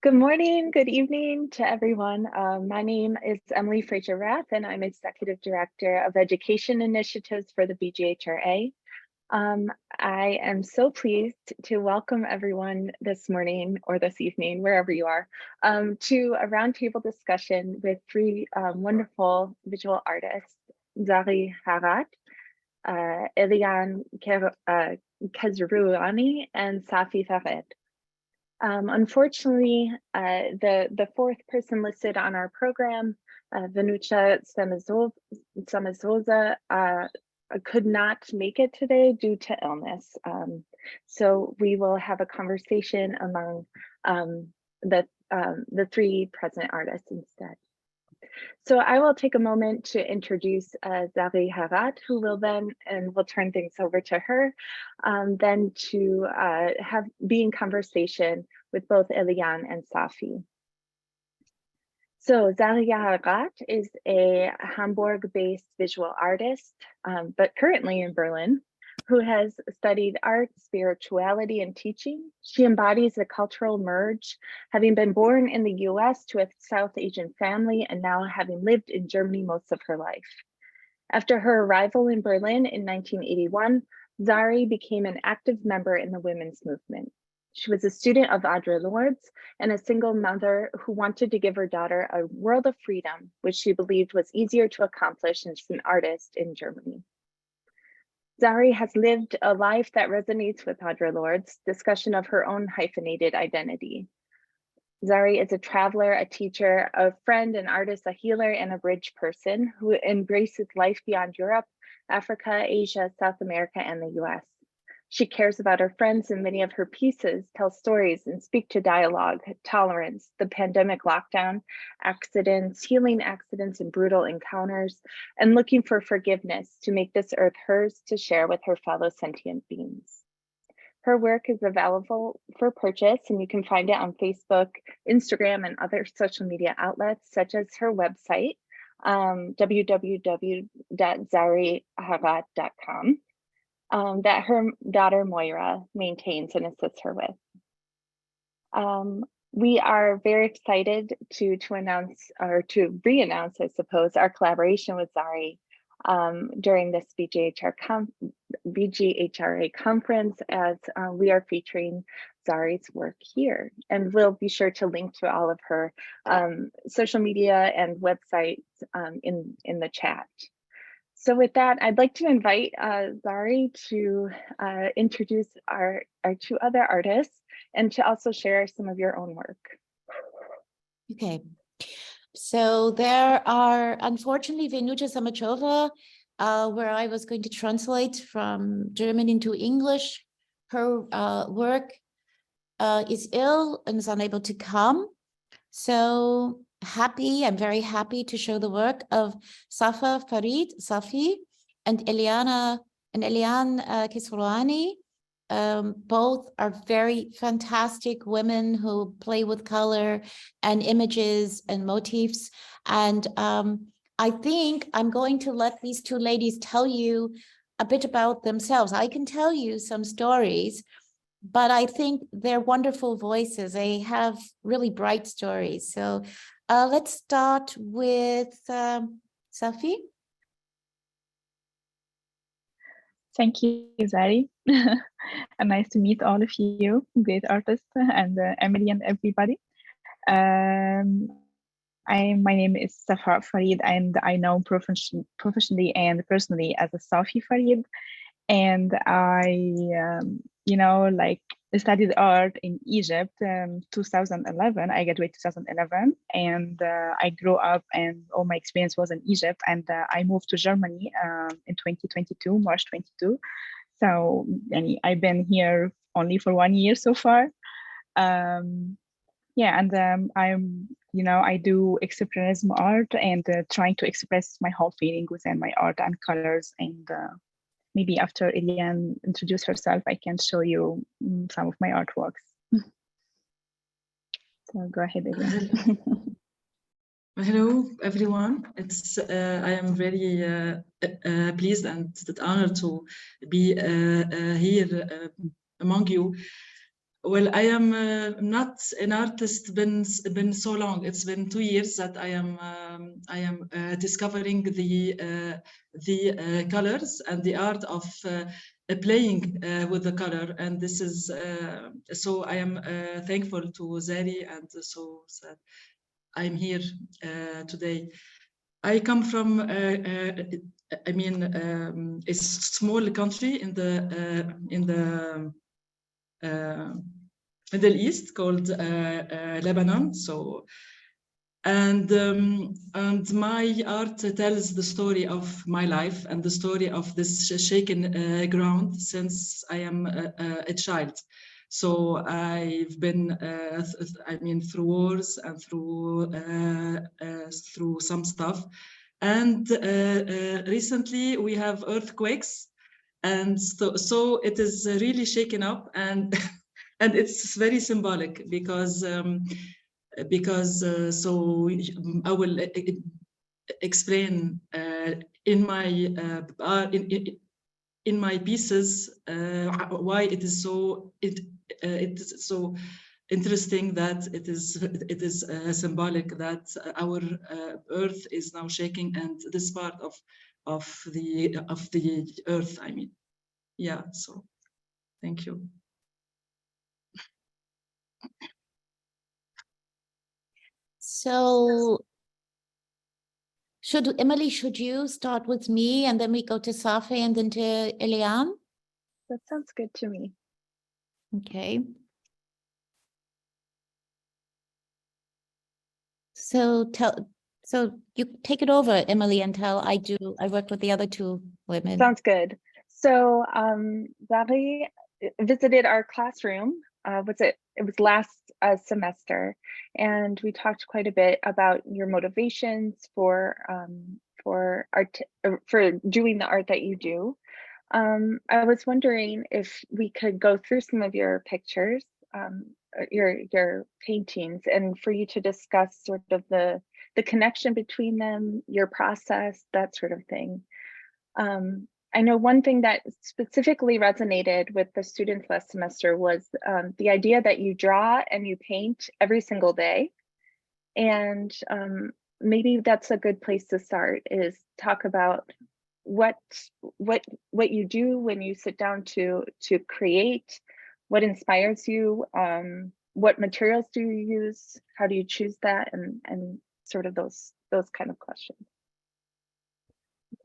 Good morning, good evening to everyone. My name is Emily Fraser-Rath, and I'm Executive Director of Education Initiatives for the BGHRA. I am so pleased to welcome everyone this morning or this evening, wherever you are, to a roundtable discussion with three wonderful visual artists, Zari Harat, Eliane Kezrouani, and Safi Farid. Unfortunately, the fourth person listed on our program, Venucha Samazosa, could not make it today due to illness. So we will have a conversation among the three present artists instead. So I will take a moment to introduce Zari Harat, who will then, and we'll turn things over to her, then to be in conversation with both Eliane and Safi. So Zari Harat is a Hamburg-based visual artist, but currently in Berlin, who has studied art, spirituality, and teaching. She embodies a cultural merge, having been born in the US to a South Asian family and now having lived in Germany most of her life. After her arrival in Berlin in 1981, Zari became an active member in the women's movement. She was a student of Audre Lorde's and a single mother who wanted to give her daughter a world of freedom, which she believed was easier to accomplish as an artist in Germany. Zari has lived a life that resonates with Audre Lorde's discussion of her own hyphenated identity. Zari is a traveler, a teacher, a friend, an artist, a healer, and a bridge person who embraces life beyond Europe, Africa, Asia, South America, and the US. She cares about her friends, and many of her pieces tell stories and speak to dialogue, tolerance, the pandemic lockdown, accidents, healing accidents, and brutal encounters, and looking for forgiveness to make this earth hers to share with her fellow sentient beings. Her work is available for purchase, and you can find it on Facebook, Instagram, and other social media outlets, such as her website, www.zariharat.com. That her daughter Moira maintains and assists her with. We are very excited to announce, or to re-announce, I suppose, our collaboration with Zari during this BGHRA conference, as we are featuring Zari's work here. And we'll be sure to link to all of her social media and websites in the chat. So with that, I'd like to invite Zari to introduce our two other artists and to also share some of your own work. Okay, so there are, unfortunately, Venucha Samazosa, where I was going to translate from German into English. Her work is ill and is unable to come. So I'm very happy to show the work of Safi, and Eliane Kezrouani. Both are very fantastic women who play with color and images and motifs. And I think I'm going to let these two ladies tell you a bit about themselves. I can tell you some stories, but I think they're wonderful voices. They have really bright stories. So let's start with Safi. Thank you, Zari. And nice to meet all of you, great artists, and Emily and everybody. My name is Safa Farid, and I know professionally and personally as a Safi Farid. And I, studied art in Egypt 2011. I graduated 2011, and I grew up, and all my experience was in Egypt. And I moved to Germany in 2022, March 22. So I've been here only for 1 year so far. I do expressionism art and trying to express my whole feeling within my art and colors. And maybe after Eliane introduces herself, I can show you some of my artworks. So go ahead, Eliane. Hello, everyone. I am very pleased and honored to be here among you. Well, I am not an artist been so long. It's been 2 years that I am discovering the colors and the art of playing with the color, and this is so I am thankful to Zari, and so that I'm here today. I come from I mean a small country in the Middle East called Lebanon. So, and my art tells the story of my life and the story of this shaken ground since I am a child. So I've been, I mean, through wars and through some stuff. And recently we have earthquakes, and so it is really shaken up, and and it's very symbolic because so I will explain in my in my pieces why it is so it is so interesting that it is symbolic that our earth is now shaking, and this part of the earth, I mean. Yeah, so thank you. So Emily, should you start with me and then we go to Safi and then to Eliane? That sounds good to me. Okay. So you take it over, Emily, until I work with the other two women. Sounds good. So Zari visited our classroom. It was last semester, and we talked quite a bit about your motivations for art, for doing the art that you do. I was wondering if we could go through some of your pictures, your paintings, and for you to discuss sort of the connection between them, your process, that sort of thing. I know one thing that specifically resonated with the students last semester was the idea that you draw and you paint every single day. And maybe that's a good place to start, is talk about what you do when you sit down to create, what inspires you, what materials do you use, how do you choose that, and sort of those kind of questions.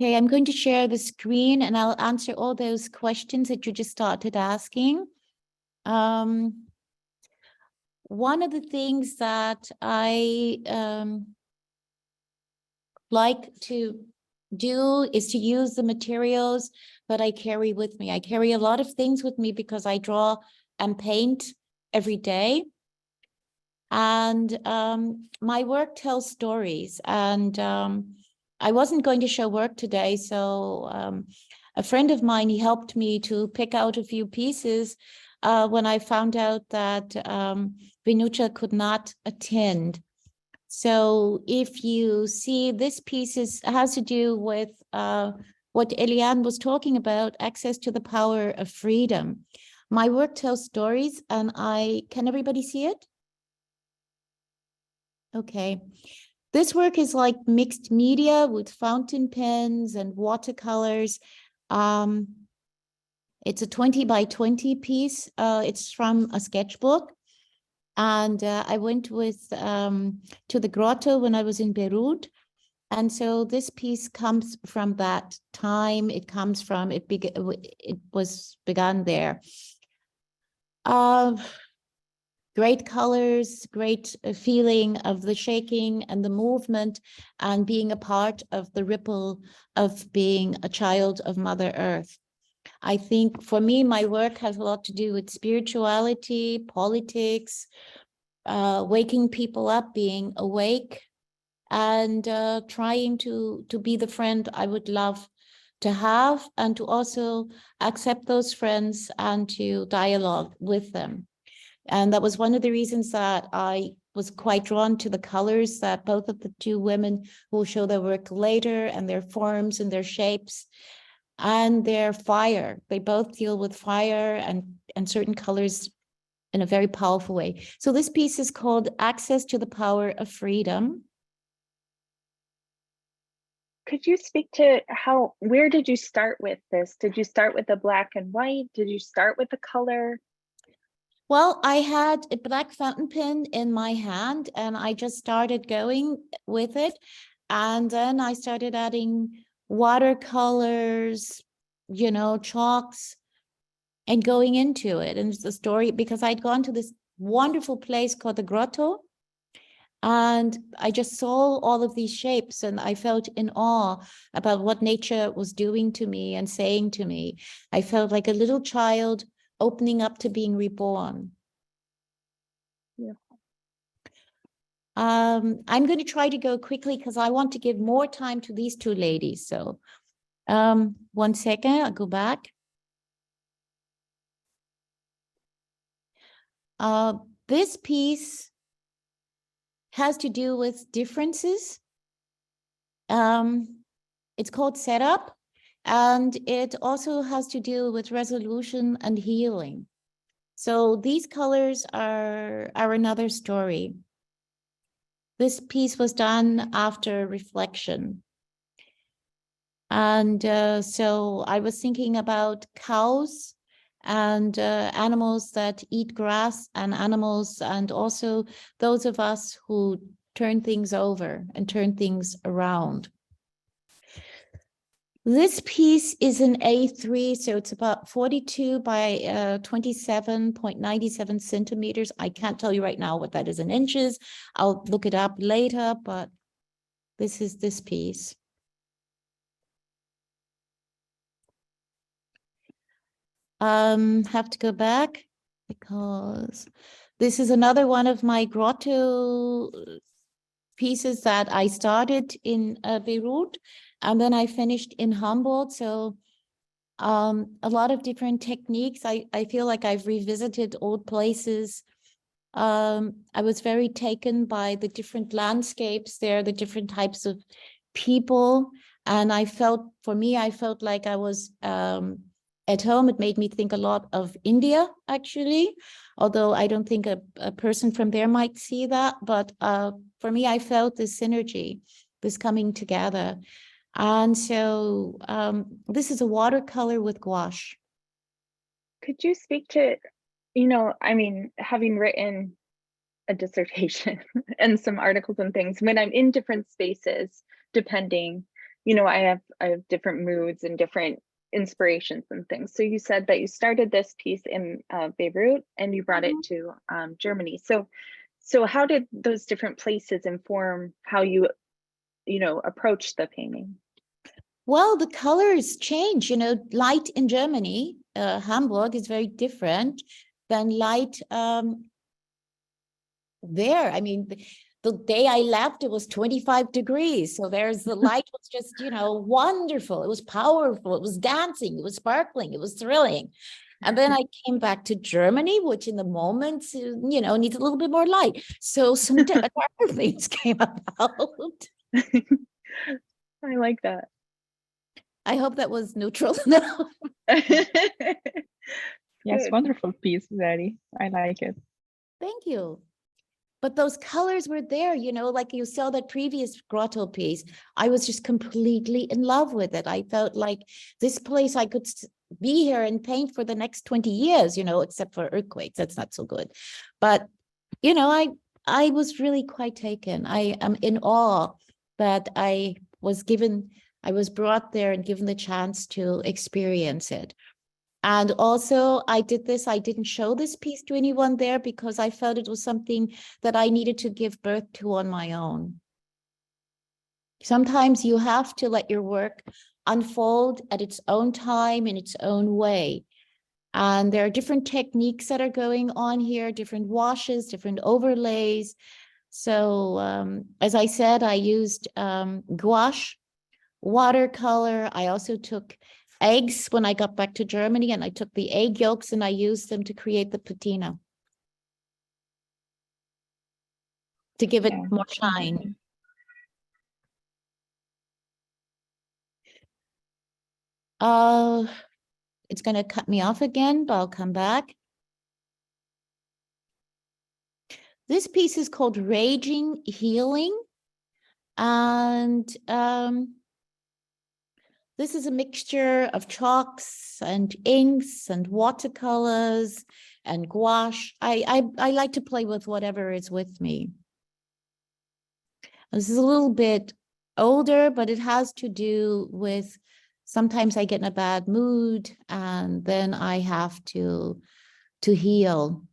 Okay, I'm going to share the screen and I'll answer all those questions that you just started asking. One of the things that I like to do is to use the materials that I carry with me. I carry a lot of things with me because I draw and paint every day. And my work tells stories, and I wasn't going to show work today, so a friend of mine, he helped me to pick out a few pieces when I found out that Vinucha could not attend. So if you see, this piece has to do with what Eliane was talking about, access to the power of freedom. My work tells stories, and can everybody see it? Okay. This work is like mixed media with fountain pens and watercolors. It's a 20 by 20 piece. It's from a sketchbook. And I went with to the grotto when I was in Beirut. And so this piece comes from that time. It comes from, it was begun there. Great colors, great feeling of the shaking and the movement, and being a part of the ripple of being a child of Mother Earth. I think for me, my work has a lot to do with spirituality, politics, waking people up, being awake, and trying to be the friend I would love to have, and to also accept those friends and to dialogue with them. And that was one of the reasons that I was quite drawn to the colors that both of the two women will show their work later, and their forms and their shapes and their fire. They both deal with fire and certain colors in a very powerful way. So this piece is called Access to the Power of Freedom. Could you speak to where did you start with this? Did you start with the black and white? Did you start with the color? Well, I had a black fountain pen in my hand and I just started going with it. And then I started adding watercolors, you know, chalks, and going into it. And it's the story because I'd gone to this wonderful place called the Grotto. And I just saw all of these shapes and I felt in awe about what nature was doing to me and saying to me. I felt like a little child opening up to being reborn. Yeah. I'm going to try to go quickly because I want to give more time to these two ladies. So 1 second, I'll go back. This piece has to do with differences. It's called Setup, and it also has to do with resolution and healing. So these colors are another story. This piece was done after reflection. And so I was thinking about cows and animals that eat grass and animals, and also those of us who turn things over and turn things around. This piece is an A3, so it's about 42 by 27.97 centimeters. I can't tell you right now what that is in inches. I'll look it up later, but this is this piece. Have to go back because this is another one of my grotto pieces that I started in Beirut and then I finished in Hamburg. So a lot of different techniques. I feel like I've revisited old places. I was very taken by the different landscapes there, the different types of people. And I felt like I was at home. It made me think a lot of India, actually, although I don't think a person from there might see that. But for me, I felt this synergy, this coming together. And so this is a watercolor with gouache. Could you speak to, I mean, having written a dissertation and some articles and things, when I'm in different spaces, depending, I have different moods and different inspirations and things. So you said that you started this piece in Beirut and you brought it to Germany. So how did those different places inform how you approach the painting? Well, the colors change, light in Germany, Hamburg is very different than light there. I mean, the day I left, it was 25 degrees. So the light was just, wonderful. It was powerful. It was dancing. It was sparkling. It was thrilling. And then I came back to Germany, which in the moment, needs a little bit more light. So some darker things came about. I like that. I hope that was neutral enough. Yes, Good. wonderful piece, Zari. I like it. Thank you. But those colors were there, like you saw that previous grotto piece. I was just completely in love with it. I felt like this place, I could be here and paint for the next 20 years, except for earthquakes. That's not so good. But, I was really quite taken. I am in awe that I was brought there and given the chance to experience it. And also I didn't show this piece to anyone there because I felt it was something that I needed to give birth to on my own. Sometimes you have to let your work unfold at its own time, in its own way. And there are different techniques that are going on here, different washes, different overlays. So as I said, I used gouache, watercolor. I also took eggs when I got back to Germany, and I took the egg yolks and I used them to create the patina to give it more shine. It's going to cut me off again, but I'll come back. This piece is called Raging Healing. And this is a mixture of chalks and inks and watercolors and gouache. I like to play with whatever is with me. This is a little bit older, but it has to do with sometimes I get in a bad mood and then I have to heal.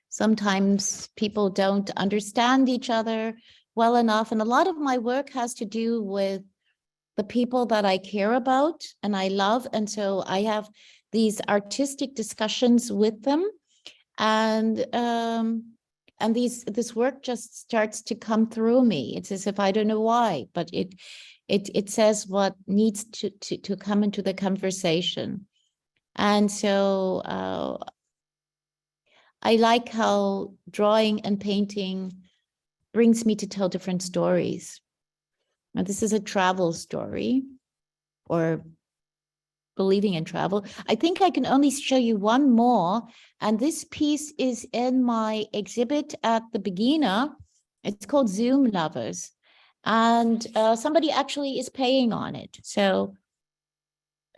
Sometimes people don't understand each other well enough. And a lot of my work has to do with the people that I care about and I love. And so I have these artistic discussions with them. And this work just starts to come through me. It's as if I don't know why, but it says what needs to come into the conversation. And so I like how drawing and painting brings me to tell different stories. Now, this is a travel story or believing in travel. I think I can only show you one more. And this piece is in my exhibit at the Beginner. It's called Zoom Lovers. And somebody actually is paying on it. So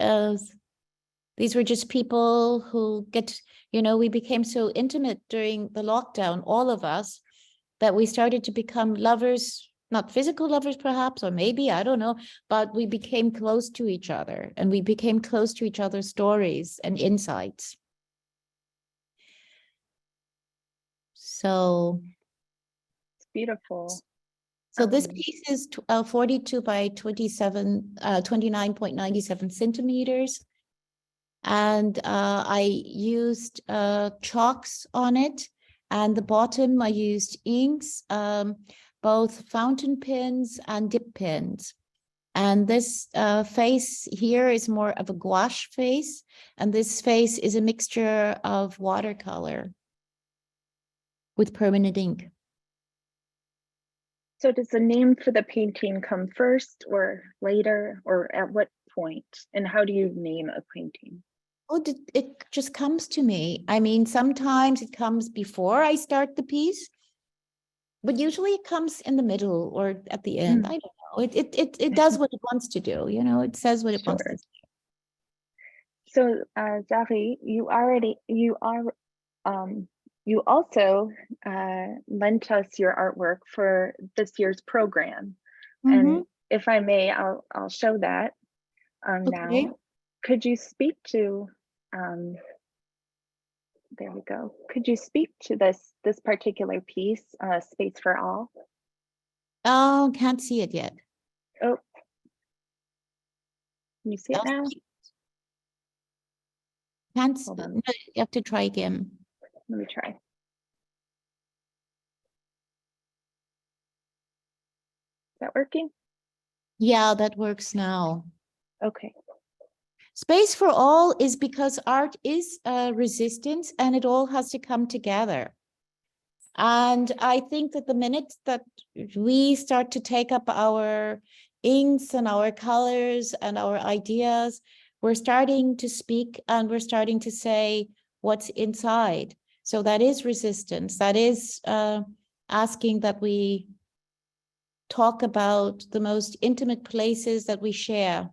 these were just people who we became so intimate during the lockdown, all of us, that we started to become lovers, not physical lovers perhaps, or maybe, I don't know, but we became close to each other and we became close to each other's stories and insights. So it's beautiful. So this piece is 42 by 29.97 centimeters. And I used chalks on it. And the bottom, I used inks, both fountain pens and dip pens. And this face here is more of a gouache face. And this face is a mixture of watercolor with permanent ink. So does the name for the painting come first or later, or at what point? And how do you name a painting? Oh, it just comes to me. I mean, sometimes it comes before I start the piece, but usually it comes in the middle or at the end. I don't know. It does what it wants to do. It says what it wants to do. So, Zari, you also lent us your artwork for this year's program, and if I may, I'll show that now. Could you speak to? There we go. Could you speak to this particular piece, Space for All? Oh, can't see it yet. Oh, can you see it now? Can't. No, you have to try again. Let me try. Is that working? Yeah, that works now. Okay. Space for all is because art is resistance and it all has to come together. And I think that the minute that we start to take up our inks and our colors and our ideas, we're starting to speak and we're starting to say what's inside. So that is resistance. That is asking that we talk about the most intimate places that we share.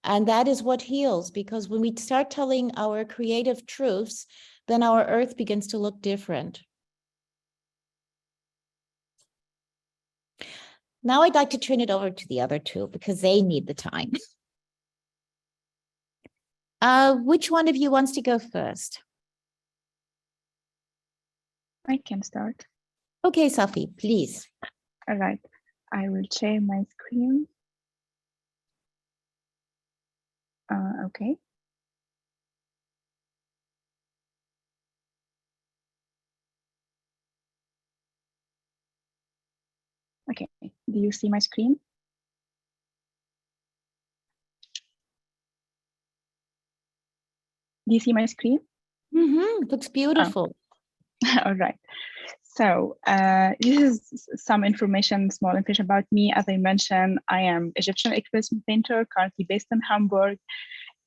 And that is what heals, because when we start telling our creative truths, then our earth begins to look different. Now I'd like to turn it over to the other two because they need the time. Which one of you wants to go first? I can start. Okay, Safi, please. All right, I will share my screen. Okay. Okay, do you see my screen? Do you see my screen? Looks beautiful. Oh. All right. So this is some information, small information about me. As I mentioned, I am Egyptian expression painter, currently based in Hamburg,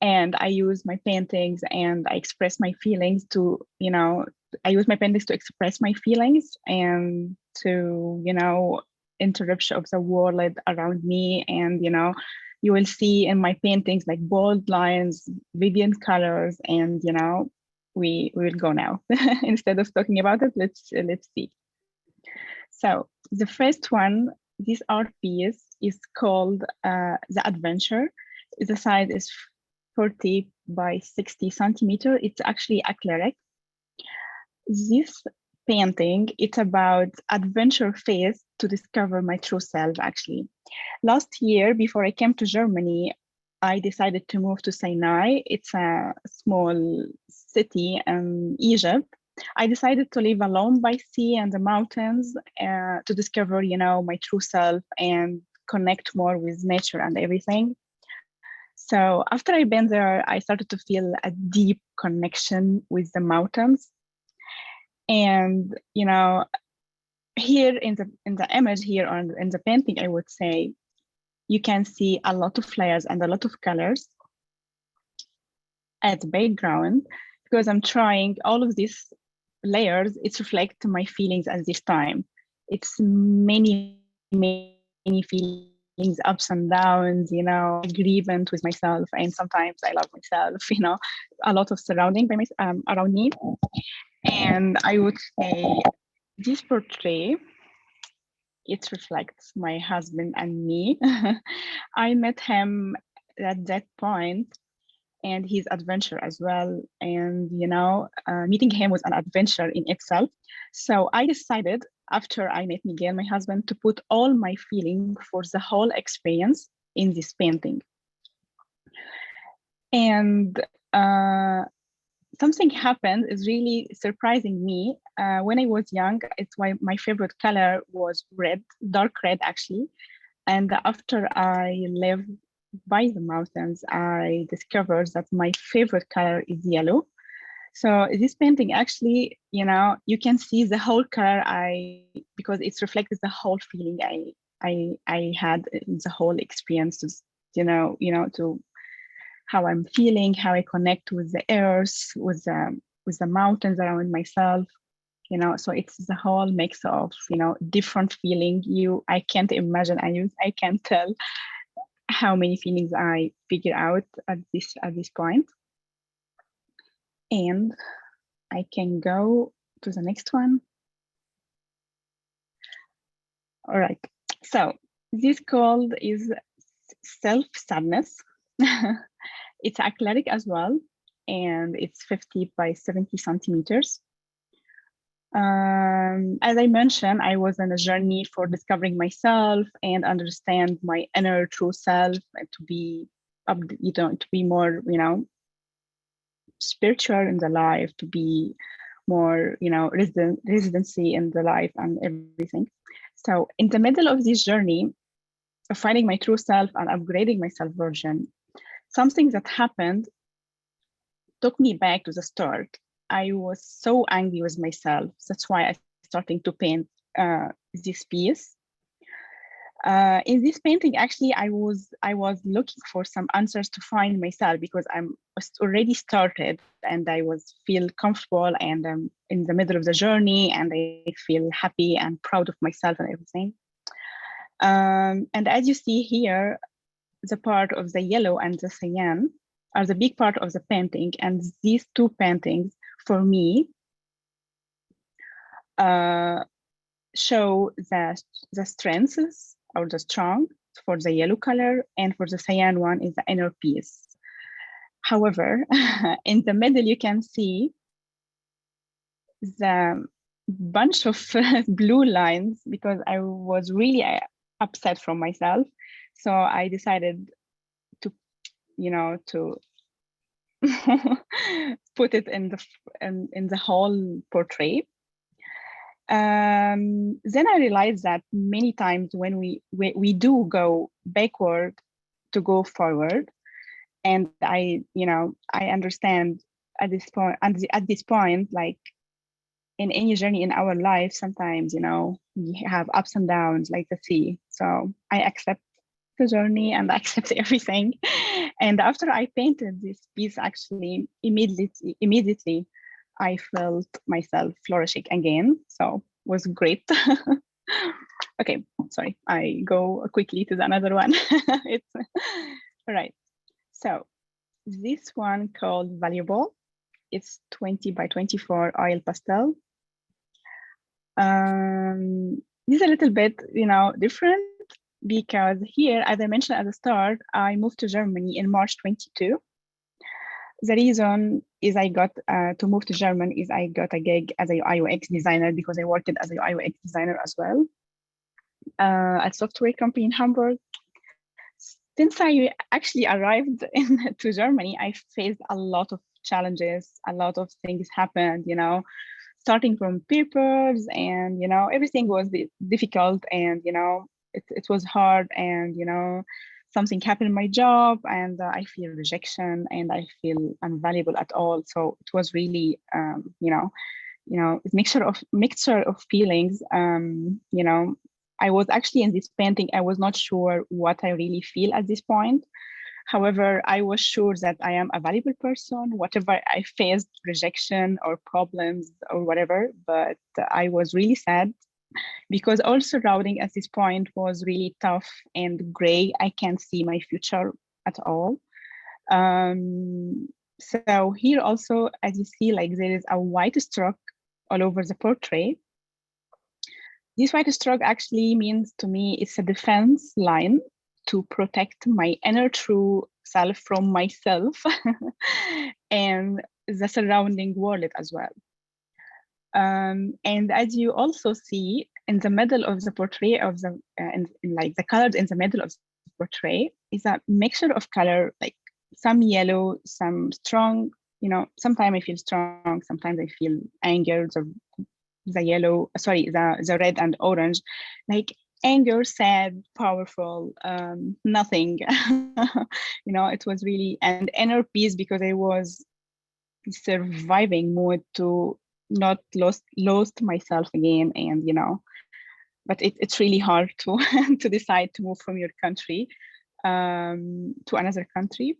and I use my paintings and I express my feelings to, I use my paintings to express my feelings and to, interrupt of the world around me. And, you will see in my paintings like bold lines, vivid colors, and, we will go now. Instead of talking about it, let's see. So the first one, this art piece is called The Adventure. The size is 40 by 60 centimeter. It's actually acrylic. This painting, it's about adventure phase to discover my true self, actually. Last year, before I came to Germany, I decided to move to Sinai. It's a small city in Egypt. I decided to live alone by sea and the mountains to discover, my true self and connect more with nature and everything. So after I've been there, I started to feel a deep connection with the mountains. And, here in the image here in the painting, I would say, you can see a lot of layers and a lot of colors at the background, because I'm trying all of these layers, it reflects my feelings at this time. It's many feelings, ups and downs, agreement with myself, and sometimes I love myself, a lot of surrounding by around me. And I would say this portrait, it reflects my husband and me. I met him at that point and his adventure as well. And, meeting him was an adventure in itself. So I decided after I met Miguel, my husband, to put all my feeling for the whole experience in this painting. And something happened is really surprising me. When I was young, it's why my favorite color was red, dark red actually. And after I lived by the mountains, I discovered that my favorite color is yellow. So this painting actually, you can see the whole color because it reflects the whole feeling I had in the whole experience, to how I'm feeling, how I connect with the earth, with the mountains around myself, so it's the whole mix of, different feeling. I can't imagine, I can't tell how many feelings I figure out at this point. And I can go to the next one. All right, so this called is Self-Sadness. It's acrylic as well, and it's 50 by 70 centimeters. As I mentioned, I was on a journey for discovering myself and understand my inner true self, and to be more, spiritual in the life, to be more, residency in the life and everything. So in the middle of this journey of finding my true self and upgrading my self version, something that happened took me back to the start. I was so angry with myself. That's why I started to paint this piece. In this painting, actually, I was looking for some answers to find myself, because I was already started and I was feel comfortable and I'm in the middle of the journey and I feel happy and proud of myself and everything. And as you see here, the part of the yellow and the cyan are the big part of the painting, and these two paintings for me show the strengths or the strong for the yellow color, and for the cyan one is the inner peace. However, in the middle you can see the bunch of blue lines, because I was really upset from myself. So I decided to, to put it in the whole portrait. Then I realized that many times when we do go backward to go forward, and I understand at this point, like in any journey in our life, sometimes we have ups and downs like the sea. So I accept the journey and accept everything. And after I painted this piece, actually immediately I felt myself flourishing again. So it was great. Okay, sorry, I go quickly to the another one. It's all right. So this one called Valuable. It's 20 by 24 oil pastel. This is a little bit, different because here, as I mentioned at the start, I moved to Germany in March 22. The reason is I got to move to Germany is I got a gig as a UI/UX designer because I worked as a UI/UX designer as well at software company in Hamburg. Since I actually arrived to Germany, I faced a lot of challenges, a lot of things happened, starting from papers and, everything was difficult and, it was hard and, something happened in my job and I feel rejection and I feel unvaluable at all. So it was really, a mixture of feelings. I was actually in this painting, I was not sure what I really feel at this point. However, I was sure that I am a valuable person, whatever I faced, rejection or problems or whatever, but I was really sad because all surrounding at this point was really tough and gray. I can't see my future at all. So here also, as you see, like there is a white stroke all over the portrait. This white stroke actually means to me it's a defense line to protect my inner true self from myself and the surrounding world as well. And as you also see in the middle of the portrait of the, in like the colors in the middle of the portrait is a mixture of color, like some yellow, some strong, sometimes I feel strong, sometimes I feel anger, the yellow, sorry, the red and orange, like anger, sad, powerful, nothing. It was really an inner peace because I was surviving mode to not lost myself again, and but it's really hard to to decide to move from your country to another country.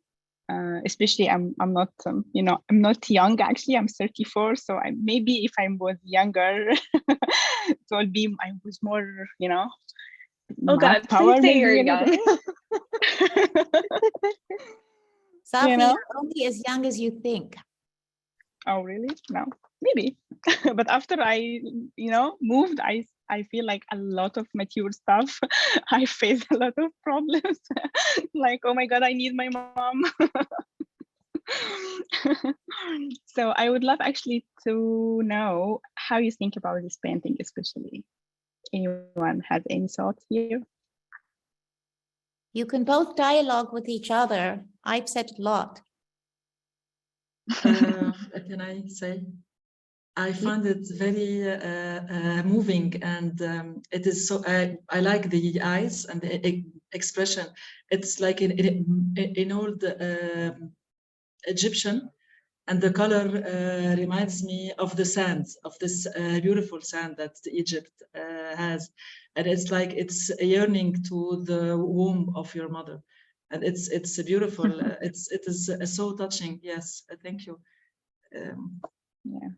Especially I'm not I'm not young, actually I'm 34, so maybe if I was younger it will be I was more oh god, power, please say maybe, you're young. Safi, you're only as young as you think. Oh really? No, maybe. But after I moved, I feel like a lot of mature stuff. I faced a lot of problems. Like, oh my god, I need my mom. So I would love actually to know how you think about this painting, especially. Anyone has any thoughts here? You can both dialogue with each other. I've said a lot. Can I say? I find it very moving, and it is so. I like the eyes and the expression. It's like in old Egyptian, and the color reminds me of the sand, of this beautiful sand that Egypt has, and it's like it's yearning to the womb of your mother, and it's a beautiful. It is so touching. Yes, thank you. Yeah,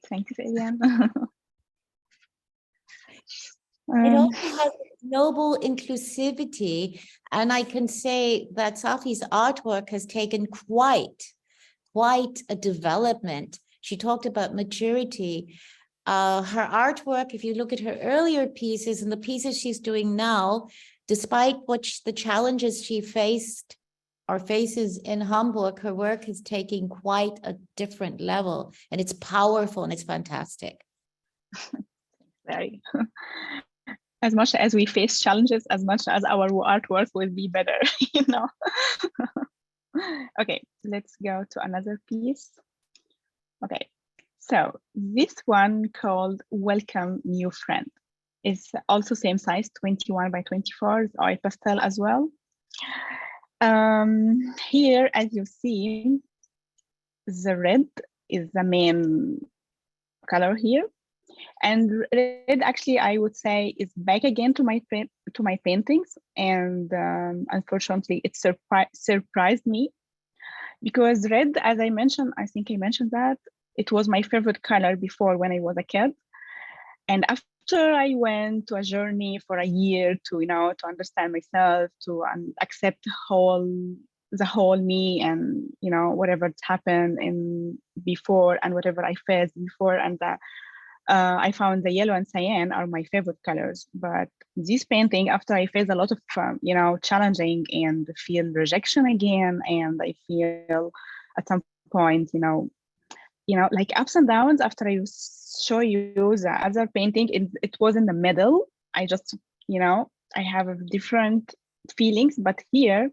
thank you, Eliane. It also has noble inclusivity, and I can say that Safi's artwork has taken quite a development. She talked about maturity. Her artwork, if you look at her earlier pieces and the pieces she's doing now, despite the challenges she faced or faces in Hamburg, her work is taking quite a different level, and it's powerful and it's fantastic. Very. As much as we face challenges, as much as our artwork will be better, Okay, let's go to another piece. Okay, so this one called Welcome New Friend is also same size, 21 by 24, oil pastel as well. Here, as you see, the red is the main color here. And red, actually, I would say, is back again to my paintings, and unfortunately, it surprised me because red, as I mentioned, I think I mentioned that it was my favorite color before when I was a kid. And after I went to a journey for a year to, to understand myself, to accept the whole me, and, whatever's happened in before and whatever I faced before, and I found the yellow and cyan are my favorite colors. But this painting, after I faced a lot of, challenging and feel rejection again, and I feel at some point, like ups and downs. After I show you the other painting, it was in the middle. I just, I have different feelings, but here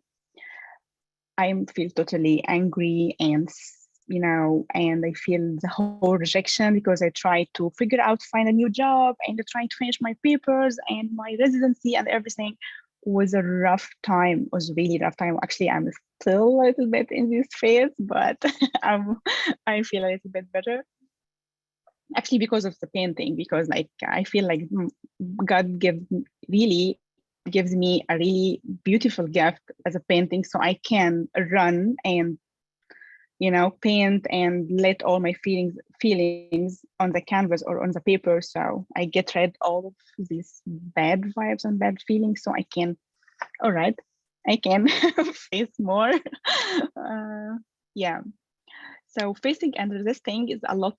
I feel totally angry, and and I feel the whole rejection, because I try to figure out, find a new job, and trying to finish my papers and my residency, and everything was a rough time. It was really rough time. Actually, I'm still a little bit in this phase, but I feel a little bit better. Actually, because of the painting, because like I feel like God really gives me a really beautiful gift as a painting, so I can run and paint and let all my feelings on the canvas or on the paper. So I get rid all of these bad vibes and bad feelings, so I can, all right, I can face more. Yeah. So facing and resisting is a lot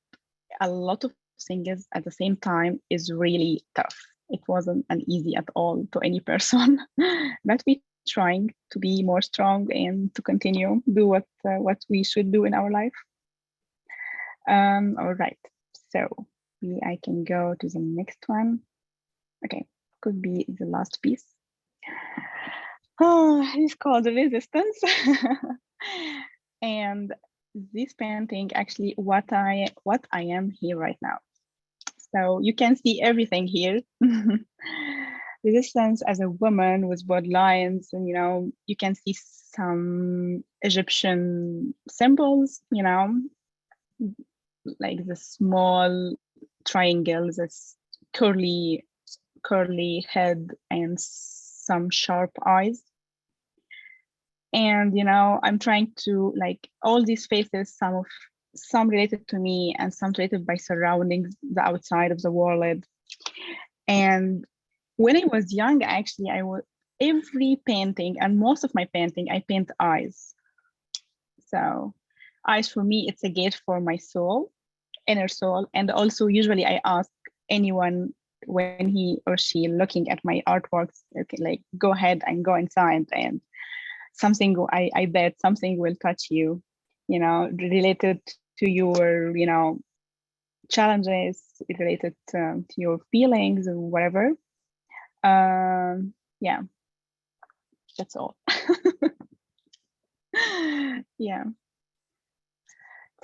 of things at the same time is really tough. It wasn't an easy at all to any person, but we trying to be more strong and to continue do what we should do in our life. All right, so I can go to the next one. Okay, could be the last piece. Oh, it's called Resistance. And this painting actually what I am here right now. So you can see everything here. Resistance as a woman with bold lines, and you can see some Egyptian symbols, like the small triangles, this curly head and some sharp eyes. And I'm trying to, like, all these faces, some related to me and some related by surroundings, the outside of the world. And when I was young, actually, every painting, and most of my painting, I paint eyes. So eyes for me, it's a gate for my soul, inner soul. And also usually I ask anyone when he or she looking at my artworks, okay, like, go ahead and go inside, and something, I bet something will touch you, related to your, challenges, related to your feelings or whatever. Yeah, that's all. Yeah.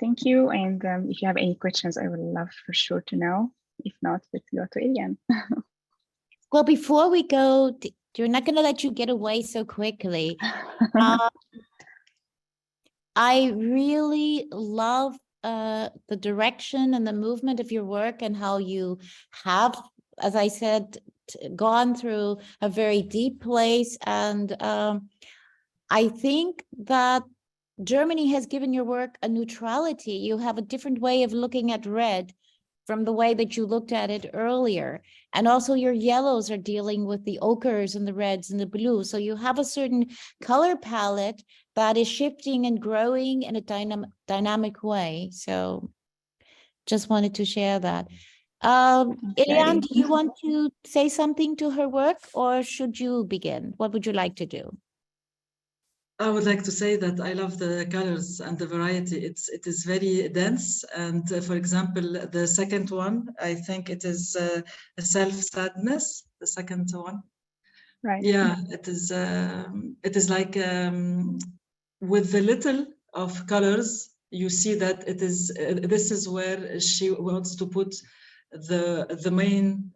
Thank you. And if you have any questions, I would love for sure to know. If not, let's go to Ilian. Well, before we go, we're not going to let you get away so quickly. I really love the direction and the movement of your work, and how you have, as I said, gone through a very deep place. And I think that Germany has given your work a neutrality. You have a different way of looking at red from the way that you looked at it earlier. And also your yellows are dealing with the ochres and the reds and the blues. So you have a certain color palette that is shifting and growing in a dynamic way. So just wanted to share that. Ilian, do you want to say something to her work, or should you begin? What would you like to do? I would like to say that I love the colors and the variety. It is very dense. And for example, the second one, I think it is a self-sadness, the second one. Right. Yeah, it is like with the little of colors, you see that it is, this is where she wants to put the main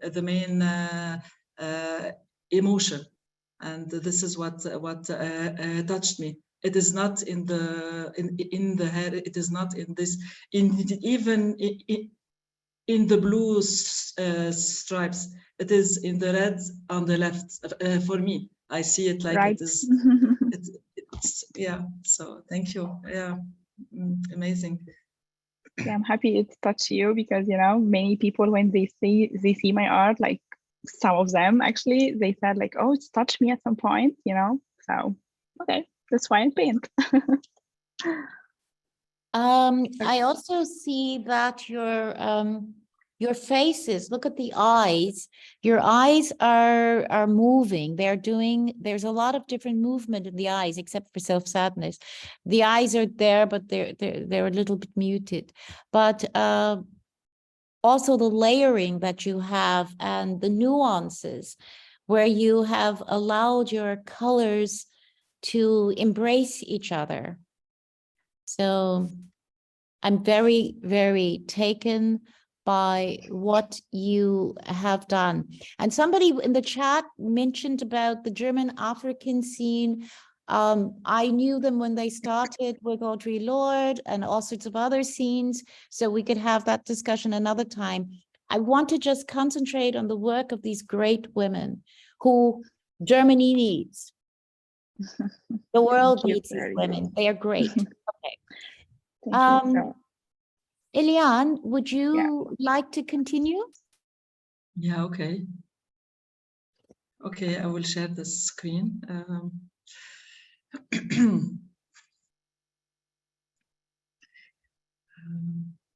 emotion. And this is what touched me. It is not in the hair. It is not in this. Even in the blue stripes. It is in the red on the left. For me, I see it like right. it is. It's yeah. So thank you. Yeah, amazing. Yeah, I'm happy it touched you because, you know, many people when they see my art, like some of them actually, they said like, oh, it's touched me at some point, you know. So okay, that's why I paint. I also see that your faces, look at the eyes. Your eyes are moving. There's a lot of different movement in the eyes, except for self-sadness. The eyes are there, but they're a little bit muted. But also the layering that you have and the nuances where you have allowed your colors to embrace each other. So I'm very, very taken by what you have done. And somebody in the chat mentioned about the German African scene. I knew them when they started with Audre Lorde and all sorts of other scenes, so we could have that discussion another time. I want to just concentrate on the work of these great women who Germany needs. The world needs these women. They are great. Okay. Thank you. So, Eliane, would you like to continue? Yeah, okay. Okay, I will share the screen.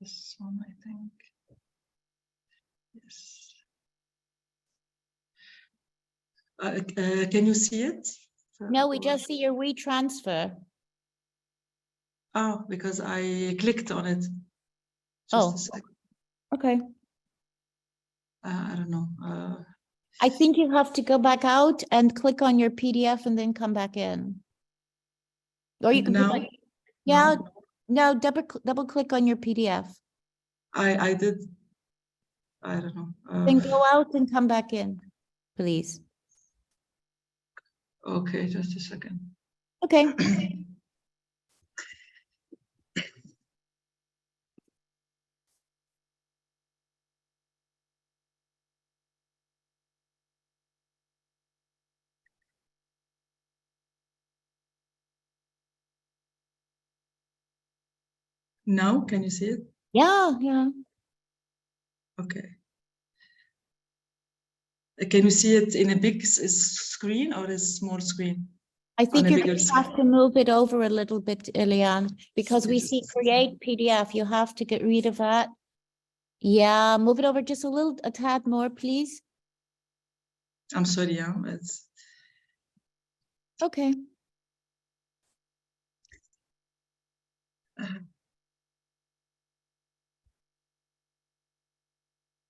This one, I think. Yes. Can you see it? No, we just see your WeTransfer. Oh, because I clicked on it. Just a second. Okay. I don't know. I think you have to go back out and click on your PDF and then come back in. Or you can now? put no, double click on your PDF. I did. I don't know. Then go out and come back in, please. Okay, just a second. Okay. Now, can you see it? Yeah. Okay. Can you see it in a big screen or a small screen? I think you're going to have to move it over a little bit, Eliane, because we see create PDF. You have to get rid of that. Yeah, move it over just a tad more, please. I'm sorry, yeah, it's okay.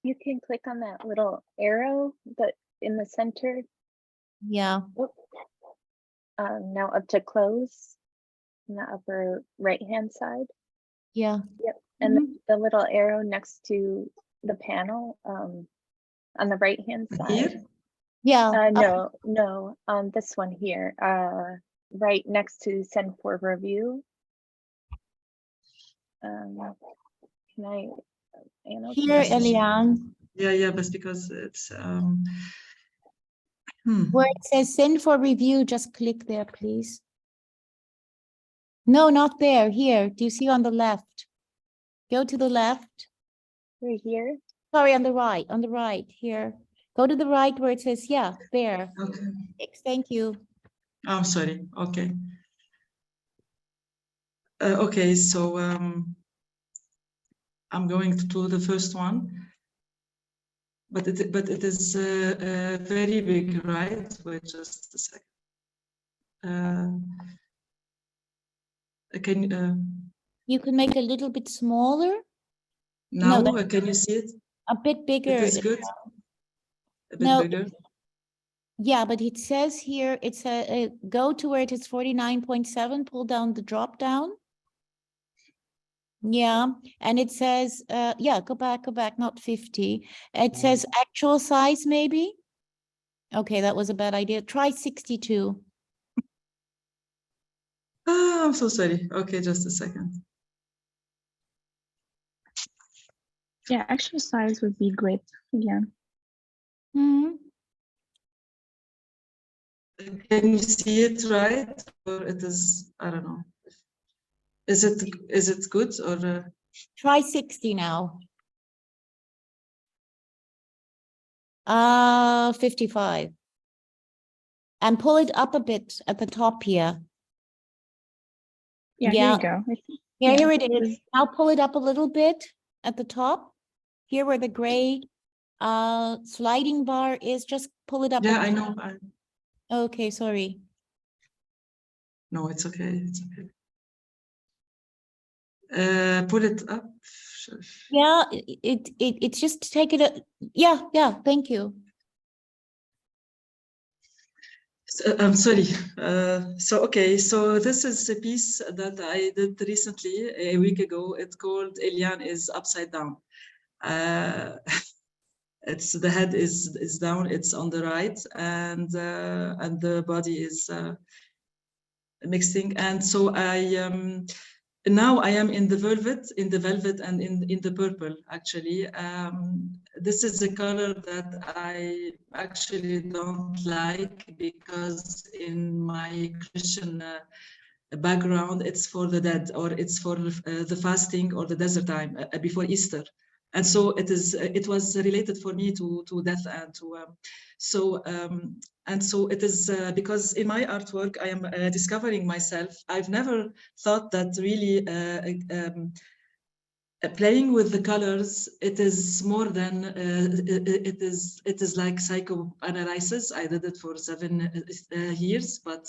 You can click on that little arrow that in the center. Yeah. Now up to close in the upper right hand side. Yeah. Yep. And the little arrow next to the panel on the right hand side. Here? Yeah. No, on this one here, right next to send for review. Can I here, Eliane? Yeah, but because it's where it says send for review, just click there, please. No, not there. Here. Do you see on the left? Go to the left. Right here. Sorry, on the right. On the right here. Go to the right where it says there. Okay. Thank you. I'm sorry. Okay. Okay, so I'm going to do the first one, but it is very big, right? Wait just a second. You can make a little bit smaller. Now, no, can you see it? A bit bigger. It is good. A bit bigger. Yeah, but it says here, it's go to where it is 49.7, pull down the drop down. Yeah, and it says, go back, not 50. It says actual size, maybe. Okay, that was a bad idea. Try 62. Oh, I'm so sorry. Okay, just a second. Yeah, actual size would be great again. Can you see it right? Or it is, I don't know. Is it good or Try 60 now. 55. And pull it up a bit at the top here. Yeah, here you go. Yeah, Yeah. here it is. Now pull it up a little bit at the top. Here where the gray sliding bar is, just pull it up. Yeah, I know. Okay, sorry. No, it's okay. It's okay. Pull it up. Yeah, it's just take it. Yeah, thank you. I'm sorry. Okay, so this is a piece that I did recently, a week ago. It's called Eliane is Upside Down. It's the head is down, it's on the right, and the body is mixing. And so now I am in the velvet and in the purple, actually. This is a color that I actually don't like, because in my Christian background, it's for the dead, or it's for the fasting or the desert time before Easter. And so it was related for me to death and to and so it is because in my artwork I am discovering myself. I've never thought that really playing with the colors, it is more than it is like psychoanalysis. I did it for 7 years, but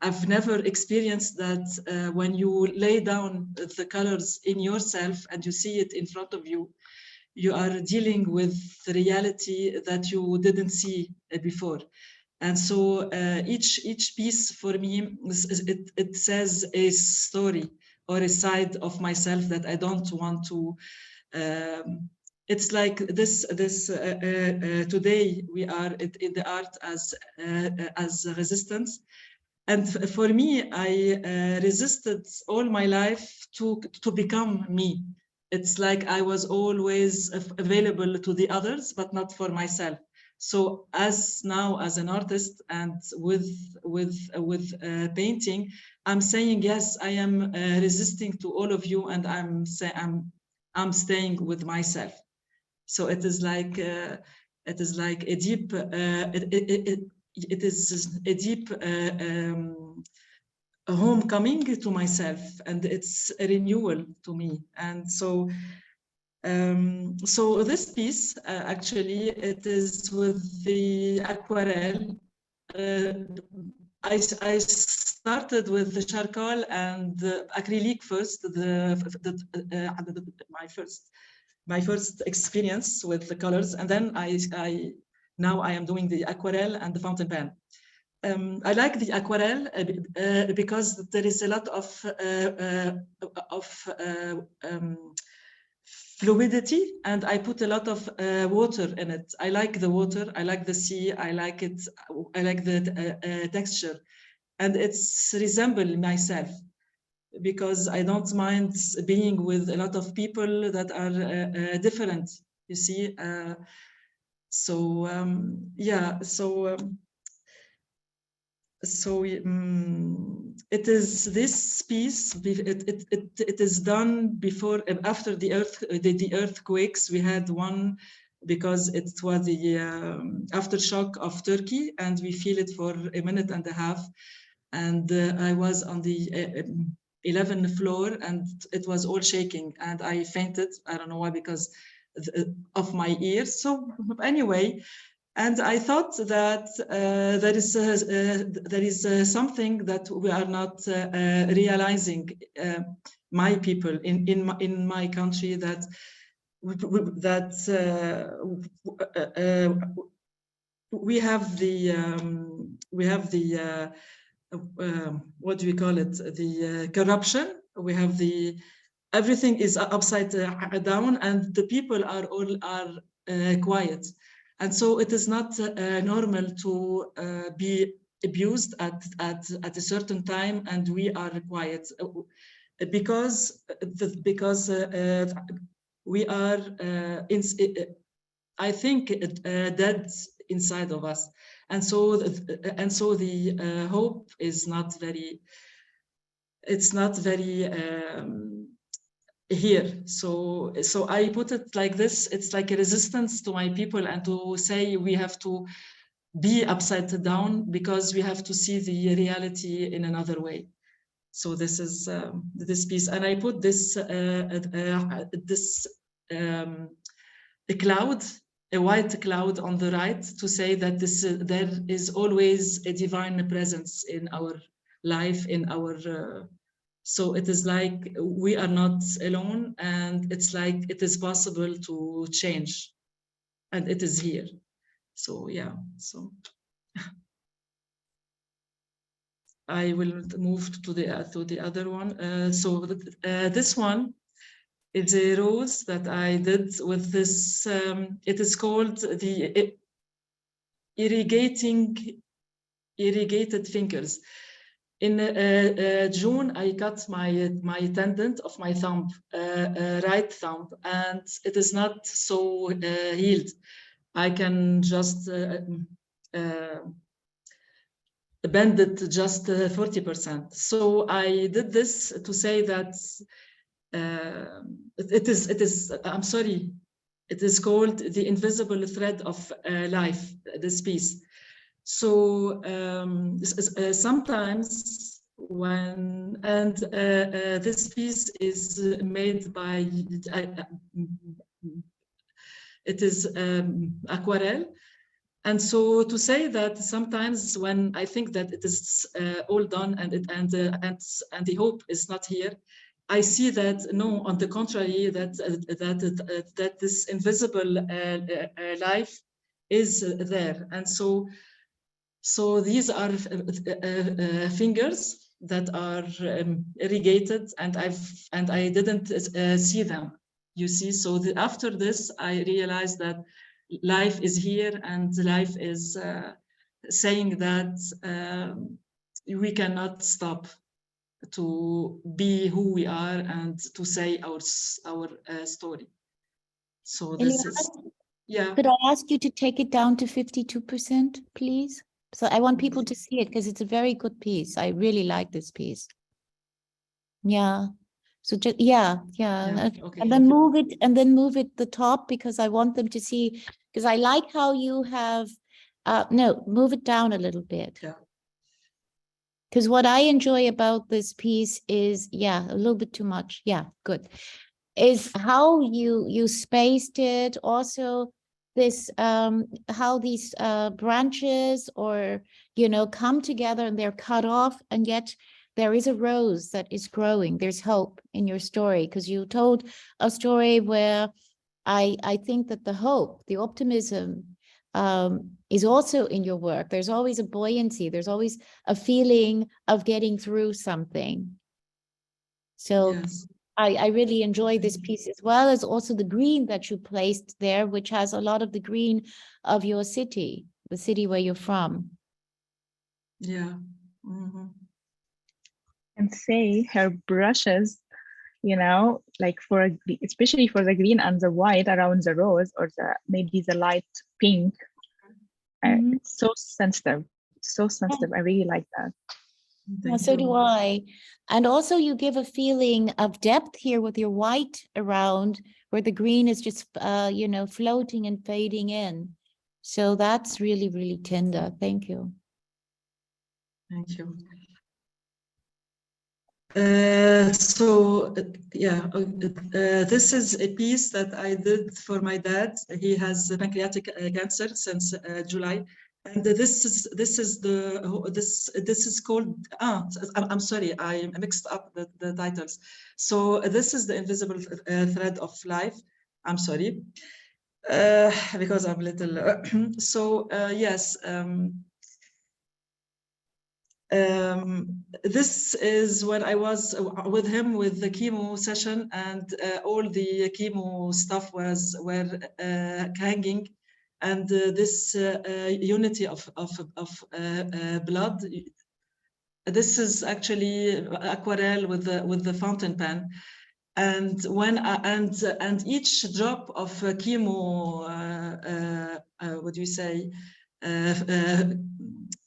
I've never experienced that when you lay down the colors in yourself and you see it in front of you, you are dealing with the reality that you didn't see before. And so each piece for me, it says a story or a side of myself that I don't want to. It's like this. Today we are in the art as resistance, and for me, I resisted all my life to become me. It's like I was always available to the others, but not for myself. So as now as an artist and with painting, I'm saying yes, I am resisting to all of you, and I'm staying with myself. So it is like a deep it is a deep a homecoming to myself, and it's a renewal to me. And so so this piece actually it is with the aquarelle. I started with the charcoal and the acrylic first, my first experience with the colors, and then now I am doing the aquarelle and the fountain pen. I like the aquarelle because there is a lot of fluidity, and I put a lot of water in it. I like the water, I like the sea, I like it, I like the texture, and it's resemble myself, because I don't mind being with a lot of people that are different, you see. Yeah, so it is this piece. It is done before and after the earthquakes. We had one because it was the aftershock of Turkey, and we feel it for a minute and a half. And I was on the 11th floor, and it was all shaking, and I fainted. I don't know why, because of my ears. So anyway. And I thought that there is something that we are not realizing, my people in my country, that we have the what do we call it? The corruption. We have everything is upside down, and the people are all quiet. And so it is not normal to be abused at a certain time, and we are quiet because we are I think dead inside of us, and so the hope is not very. It's not very. here. So I put it like this. It's like a resistance to my people, and to say we have to be upside down because we have to see the reality in another way. So this is this piece, and I put this a cloud, a white cloud on the right, to say that this there is always a divine presence in our life, in our. So it is like we are not alone, and it's like it is possible to change, and it is here. So yeah, so I will move to the other one. So this one is a rose that I did with this. It is called the irrigated fingers. In June, I cut my tendon of my thumb, right thumb, and it is not so healed. I can just bend it just 40%. So I did this to say that it is. I'm sorry. It is called the invisible thread of life. This piece. So sometimes when this piece is made by it is aquarelle. And so to say that sometimes when I think that it is all done and the hope is not here, I see that no, on the contrary, that this invisible life is there. And so these are fingers that are irrigated, and I didn't see them. You see, so after this, I realized that life is here, and life is saying that we cannot stop to be who we are and to say our story. So this is, yeah. Could I ask you to take it down to 52%, please? So I want people to see it because it's a very good piece. I really like this piece. Yeah. So just Okay, and then move it the top, because I want them to see, because I like how you have no, move it down a little bit. Yeah. Because what I enjoy about this piece is, yeah, a little bit too much. Yeah, good. Is how you spaced it. Also, this how these branches or come together and they're cut off, and yet there is a rose that is growing. There's hope in your story, because you told a story where I think that the hope, the optimism is also in your work. There's always a buoyancy. There's always a feeling of getting through something. So yes. I really enjoy this piece, as well as also the green that you placed there, which has a lot of the green of your city, the city where you're from. Yeah. Mm-hmm. And say her brushes, like especially for the green and the white around the rose, or maybe the light pink. It's so sensitive, so sensitive. I really like that. Yeah, so do I. And also you give a feeling of depth here with your white around, where the green is just, floating and fading in. So that's really, really tender. Thank you. Thank you. This is a piece that I did for my dad. He has pancreatic cancer since July, and this is called. I'm sorry, I mixed up the titles. So this is the invisible thread of life. I'm sorry, because I'm little. So yes. This is when I was with him with the chemo session, and all the chemo stuff were hanging, and this unity of blood. This is actually aquarelle with the fountain pen, and when and each drop of chemo, what do you say?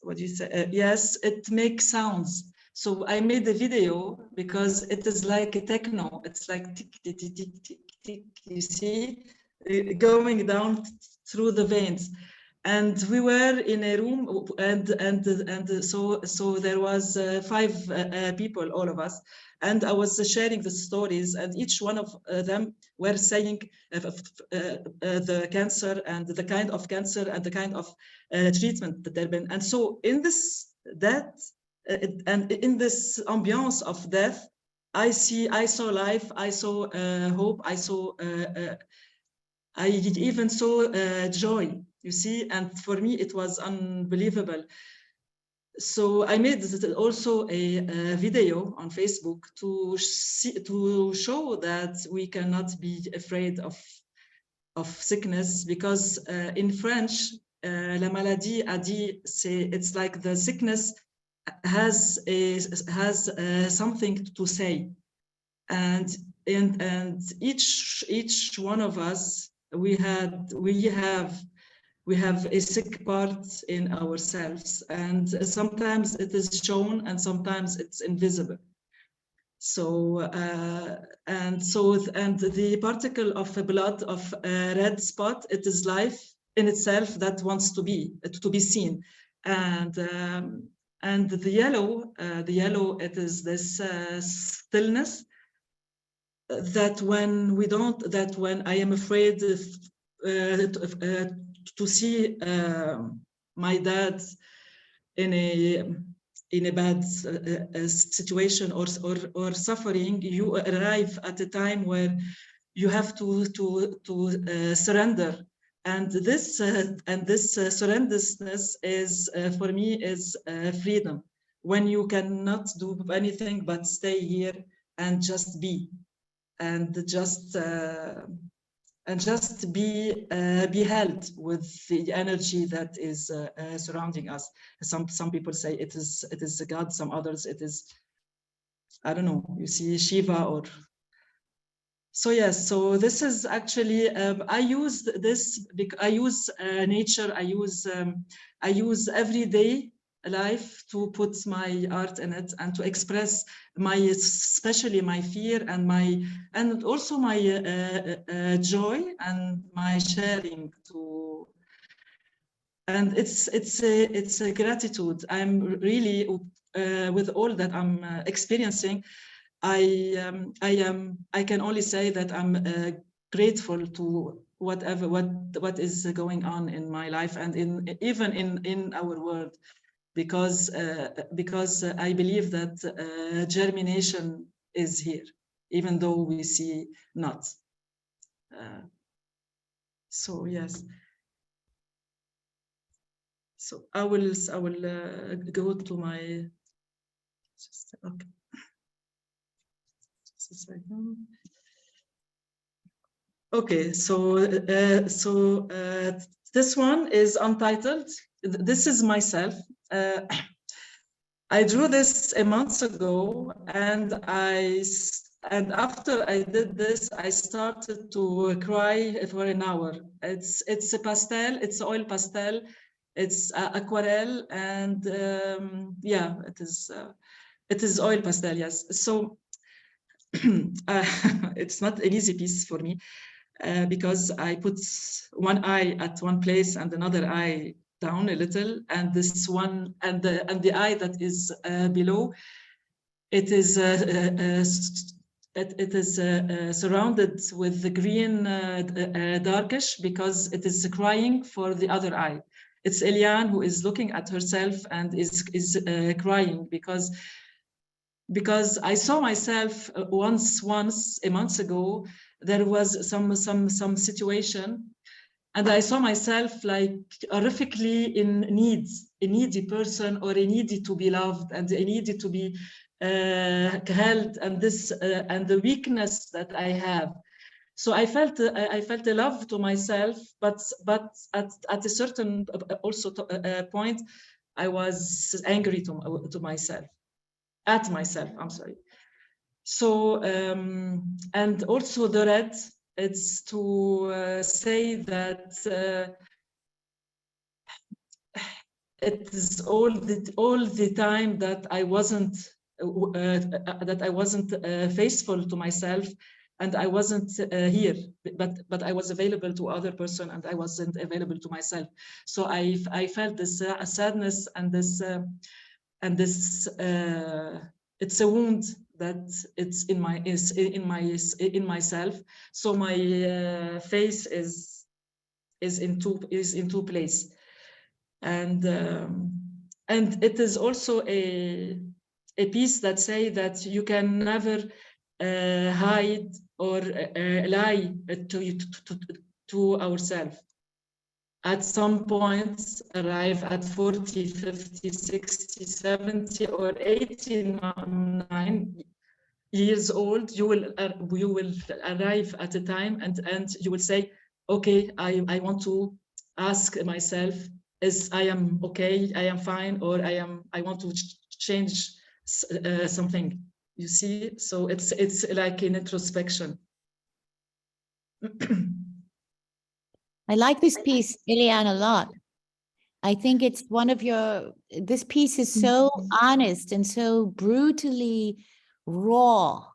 What do you say? Yes, it makes sounds. So I made a video because it is like a techno. It's like tick, tick, tick, tick, tick, tick. You see, going down through the veins. And we were in a room, and so there was 5 people, all of us, and I was sharing the stories, and each one of them were saying the cancer and the kind of cancer and the kind of treatment that they've been. And so in this and in this ambiance of death, I saw life, I saw hope, I even saw joy, you see, and for me it was unbelievable. So I made also a video on Facebook to show that we cannot be afraid of sickness, because in French, la maladie a dit, it's like the sickness has something to say, and each one of us, we have a sick part in ourselves, and sometimes it is shown and sometimes it's invisible. So and the particle of blood of a red spot, it is life in itself that wants to be seen, and the yellow, it is this stillness that when I am afraid to see my dad in a bad situation or suffering, you arrive at a time where you have to surrender, and this surrenderedness is for me is freedom, when you cannot do anything but stay here and just be, and just be held with the energy that is surrounding us. Some people say it is God, some others it is, I don't know, you see, Shiva or. So yes, so this is actually I use this because I use nature. I use everyday life to put my art in it and to express especially my fear and also my joy and my sharing to. And it's a gratitude. I'm really with all that I'm experiencing. I can only say that I'm grateful to what is going on in my life and even in our world, because I believe that germination is here, even though we see not. So yes. So I will go to my. Okay. Just a second. Okay, so this one is untitled. This is myself. I drew this a month ago, and after I did this, I started to cry for an hour. It's a pastel. It's oil pastel. It's aquarelle, and yeah, it is oil pastel. Yes. So it's not an easy piece for me. Because I put one eye at one place and another eye down a little, and this one and the eye that is below, it is surrounded with the green darkish, because it is crying for the other eye. It's Eliane who is looking at herself and is crying because I saw myself once a month ago. There was some situation, and I saw myself like horrifically in needs, a needy person, or a needy to be loved, and a needy to be held, and this and the weakness that I have. So I felt a love to myself, but at a certain also point, I was angry to myself, at myself. I'm sorry. So, and also the red, it's to say that it is all the time that I wasn't that I wasn't faithful to myself, and I wasn't here, but I was available to other person, and I wasn't available to myself. So I felt this sadness and this it's a wound that it's in myself. So my face is in two places, and it is also a piece that say that you can never hide or lie to ourselves. At some points, arrive at 40, 50, 60, 70, or 89 years old, you will arrive at a time and you will say, okay, I want to ask myself, is I am okay, I am fine, or I want to change something. You see, so it's like an introspection. I like this piece, Eliane, a lot. I think it's one of this piece is so honest and so brutally raw.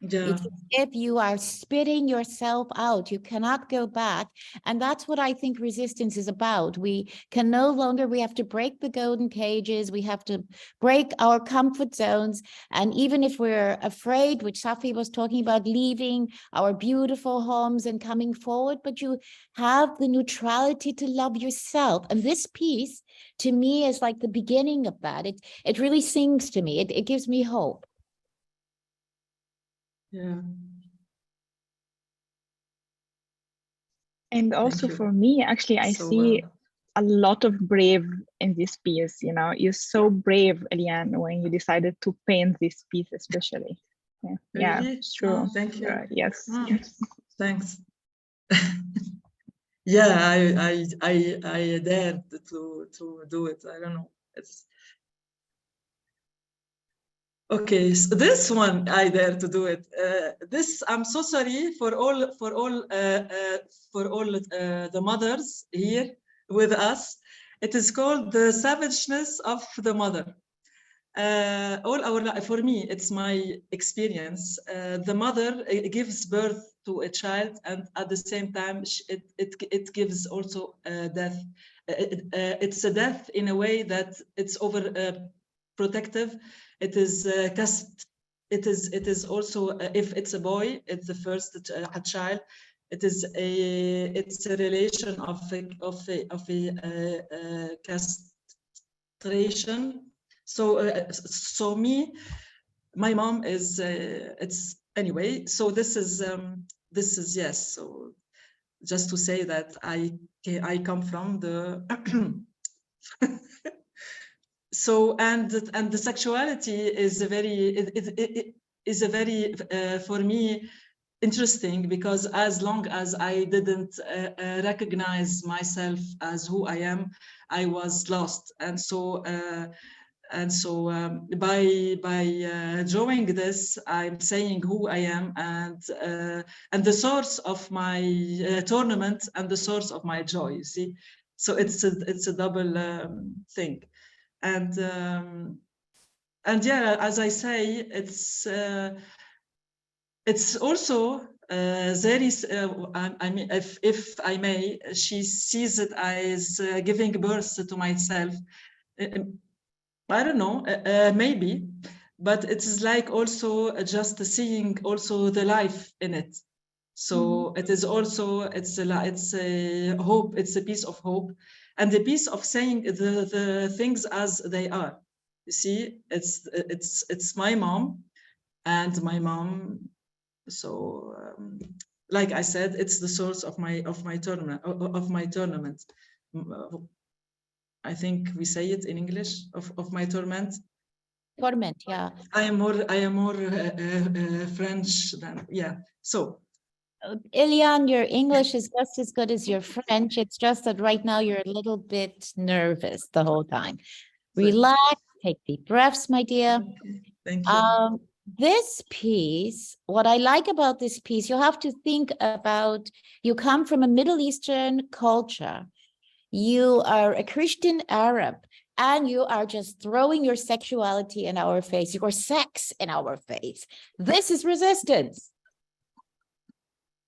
Yeah. It's as if you are spitting yourself out. You cannot go back. And that's what I think resistance is about. We can no longer, we have to break the golden cages. We have to break our comfort zones. And even if we're afraid, which Safi was talking about, leaving our beautiful homes and coming forward, but you have the neutrality to love yourself. And this piece, to me, is like the beginning of that. It really sings to me. It gives me hope. Yeah. And also for me, actually, I see a lot of brave in this piece. You know, you're so brave, Eliane, when you decided to paint this piece, especially. Yeah, really? Yeah, it's true. Oh, thank you. Yes. Oh, yes. Thanks. Yeah, I dared to do it. I don't know. It's okay. So this one I dare to do it. This I'm so sorry for all the mothers here with us. It is called the savageness of the mother. For me, it's my experience. The mother gives birth to a child, and at the same time, it gives also death. It's a death in a way that it's over protective. It is it is also if it's a boy, it's the first child. It's a relation of castration. So my mom is it's anyway. So this is yes. So just to say that I come from the so and the sexuality is a very for me interesting, because as long as I didn't recognize myself as who I am, I was lost. And so by drawing this, I'm saying who I am, and the source of my tournament and the source of my joy. You see, so it's a double thing, and yeah, as I say, it's also Zari's. I mean, if I may, she sees it as giving birth to myself. I don't know, maybe, but it is like also just seeing also the life in it. So it is also it's a hope. It's a piece of hope, and a piece of saying the things as they are. You see, it's my mom, and my mom. So like I said, it's the source of my tournament. I think we say it in English of my torment. Torment, yeah. I am more French than, yeah. So Eliane, your English is just as good as your French. It's just that right now you're a little bit nervous the whole time. Relax, take deep breaths, my dear. Okay. Thank you. This piece, what I like about this piece, you have to think about, you come from a Middle Eastern culture. You are a Christian Arab, and you are just throwing your sexuality in our face, your sex in our face. This is resistance.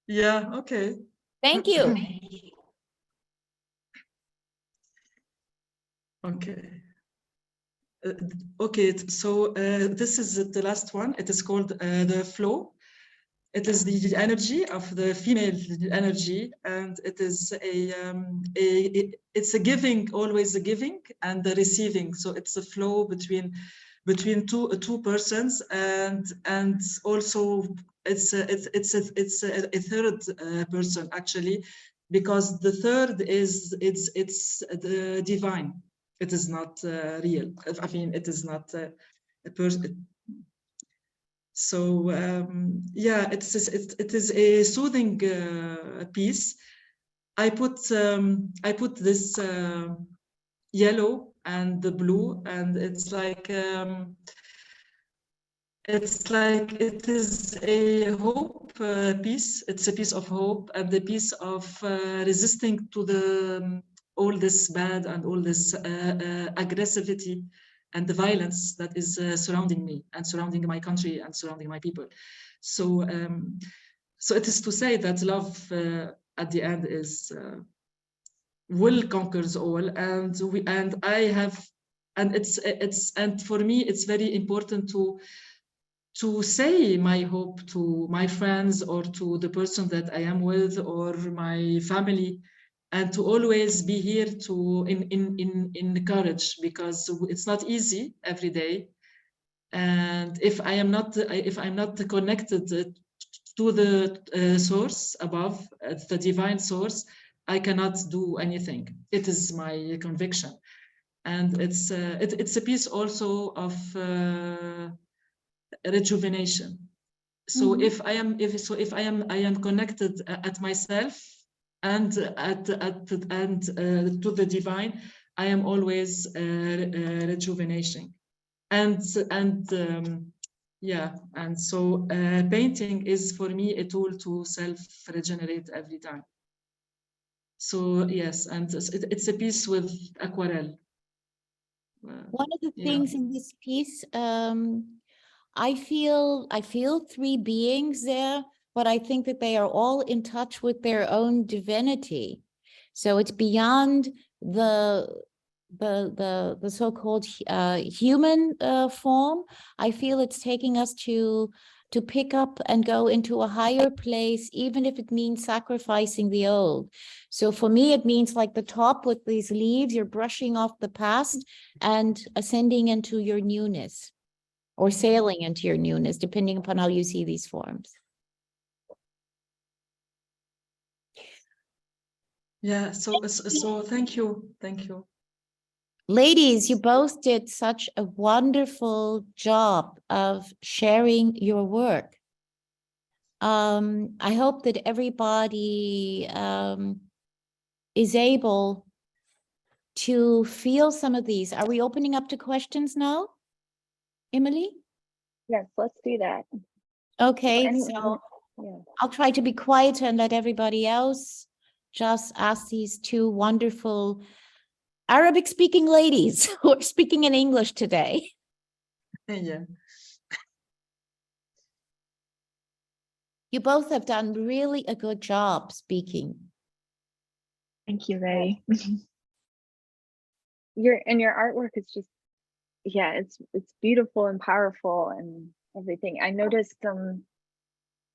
Yeah, okay. Thank you. Okay. Okay, so this is the last one. It is called the flow. It is the energy of the female energy, and it is it's a giving, always a giving and the receiving. So it's a flow between two persons, and also it's a third person actually, because the third is it's the divine. It is not real. I mean, it is not a person. So yeah, it is a soothing piece. I put this yellow and the blue, and it's like it is a hope piece. It's a piece of hope and a piece of resisting to the all this bad and all this aggressivity and the violence that is surrounding me and surrounding my country and surrounding my people. So so it is to say that love at the end is will conquers all, and I have, and it's and for me it's very important to say my hope to my friends or to the person that I am with or my family, and to always be here to in courage, because it's not easy every day. And if I'm not connected to the source above, the divine source, I cannot do anything. It is my conviction, and it's a piece also of rejuvenation. So if I am connected at myself and to the divine, I am always rejuvenating, and yeah, and so painting is for me a tool to self-regenerate every time. So yes, and it's a piece with aquarelle. One of the things in this piece, I feel three beings there, but I think that they are all in touch with their own divinity. So it's beyond the so-called human form. I feel it's taking us to pick up and go into a higher place, even if it means sacrificing the old. So for me, it means like the top with these leaves, you're brushing off the past and ascending into your newness, or sailing into your newness, depending upon how you see these forms. Yeah, so thank you. Ladies, you both did such a wonderful job of sharing your work. I hope that everybody is able to feel some of these. Are we opening up to questions now, Emily? Yes, let's do that. Okay, Anyone- so yeah. I'll try to be quiet and let everybody else just ask these two wonderful Arabic-speaking ladies who are speaking in English today. Yeah. You both have done really a good job speaking. Thank you, Zari. Your artwork is just, yeah, it's beautiful and powerful and everything. I noticed some,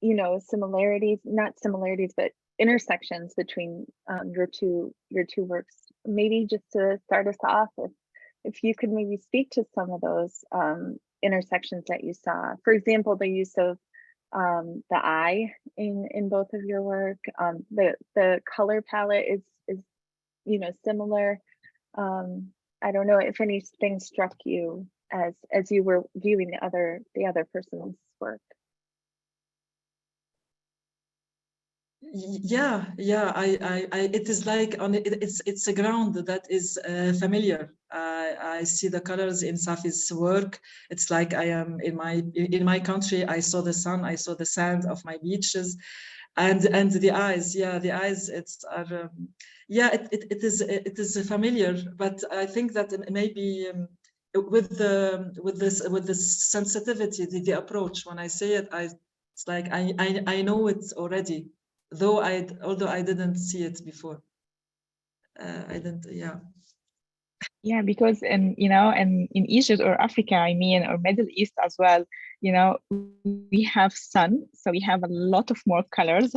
you know, similarities, not similarities, but intersections between your two works. Maybe just to start us off, if you could maybe speak to some of those intersections that you saw. For example, the use of the eye in both of your work. The color palette is you know, similar. I don't know if anything struck you as you were viewing the other person's work. Yeah, it is like it's a ground that is familiar. I see the colors in Safi's work. It's like I am in my country. I saw the sun, I saw the sand of my beaches, and the eyes, yeah, the eyes, it's are yeah, it is familiar, but I think that maybe with the sensitivity, the approach, when I say it, it's like I know it already, though although I didn't see it before. I didn't, yeah. Yeah, because in in Egypt or Africa, I mean, or Middle East as well, we have sun, so we have a lot of more colors.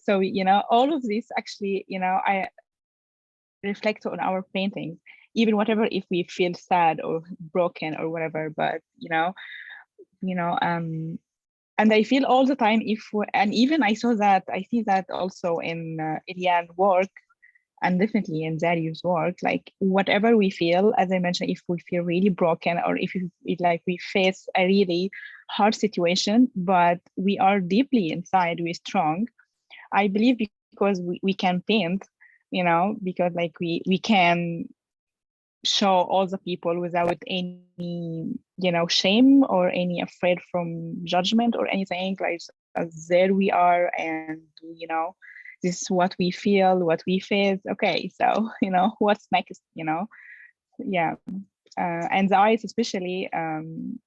So all of this actually, I reflect on our paintings, even whatever if we feel sad or broken or whatever. But and I feel all the time and even I see that also in Ilian work, and definitely in Zari's work, like whatever we feel, as I mentioned, if we feel really broken or if we face a really hard situation, but we are deeply inside, we're strong. I believe because we can paint, because like we can show all the people without any, shame or any afraid from judgment or anything. Like there we are, and this is what we feel, what we face. Okay, so what's next? Yeah. And the eyes, especially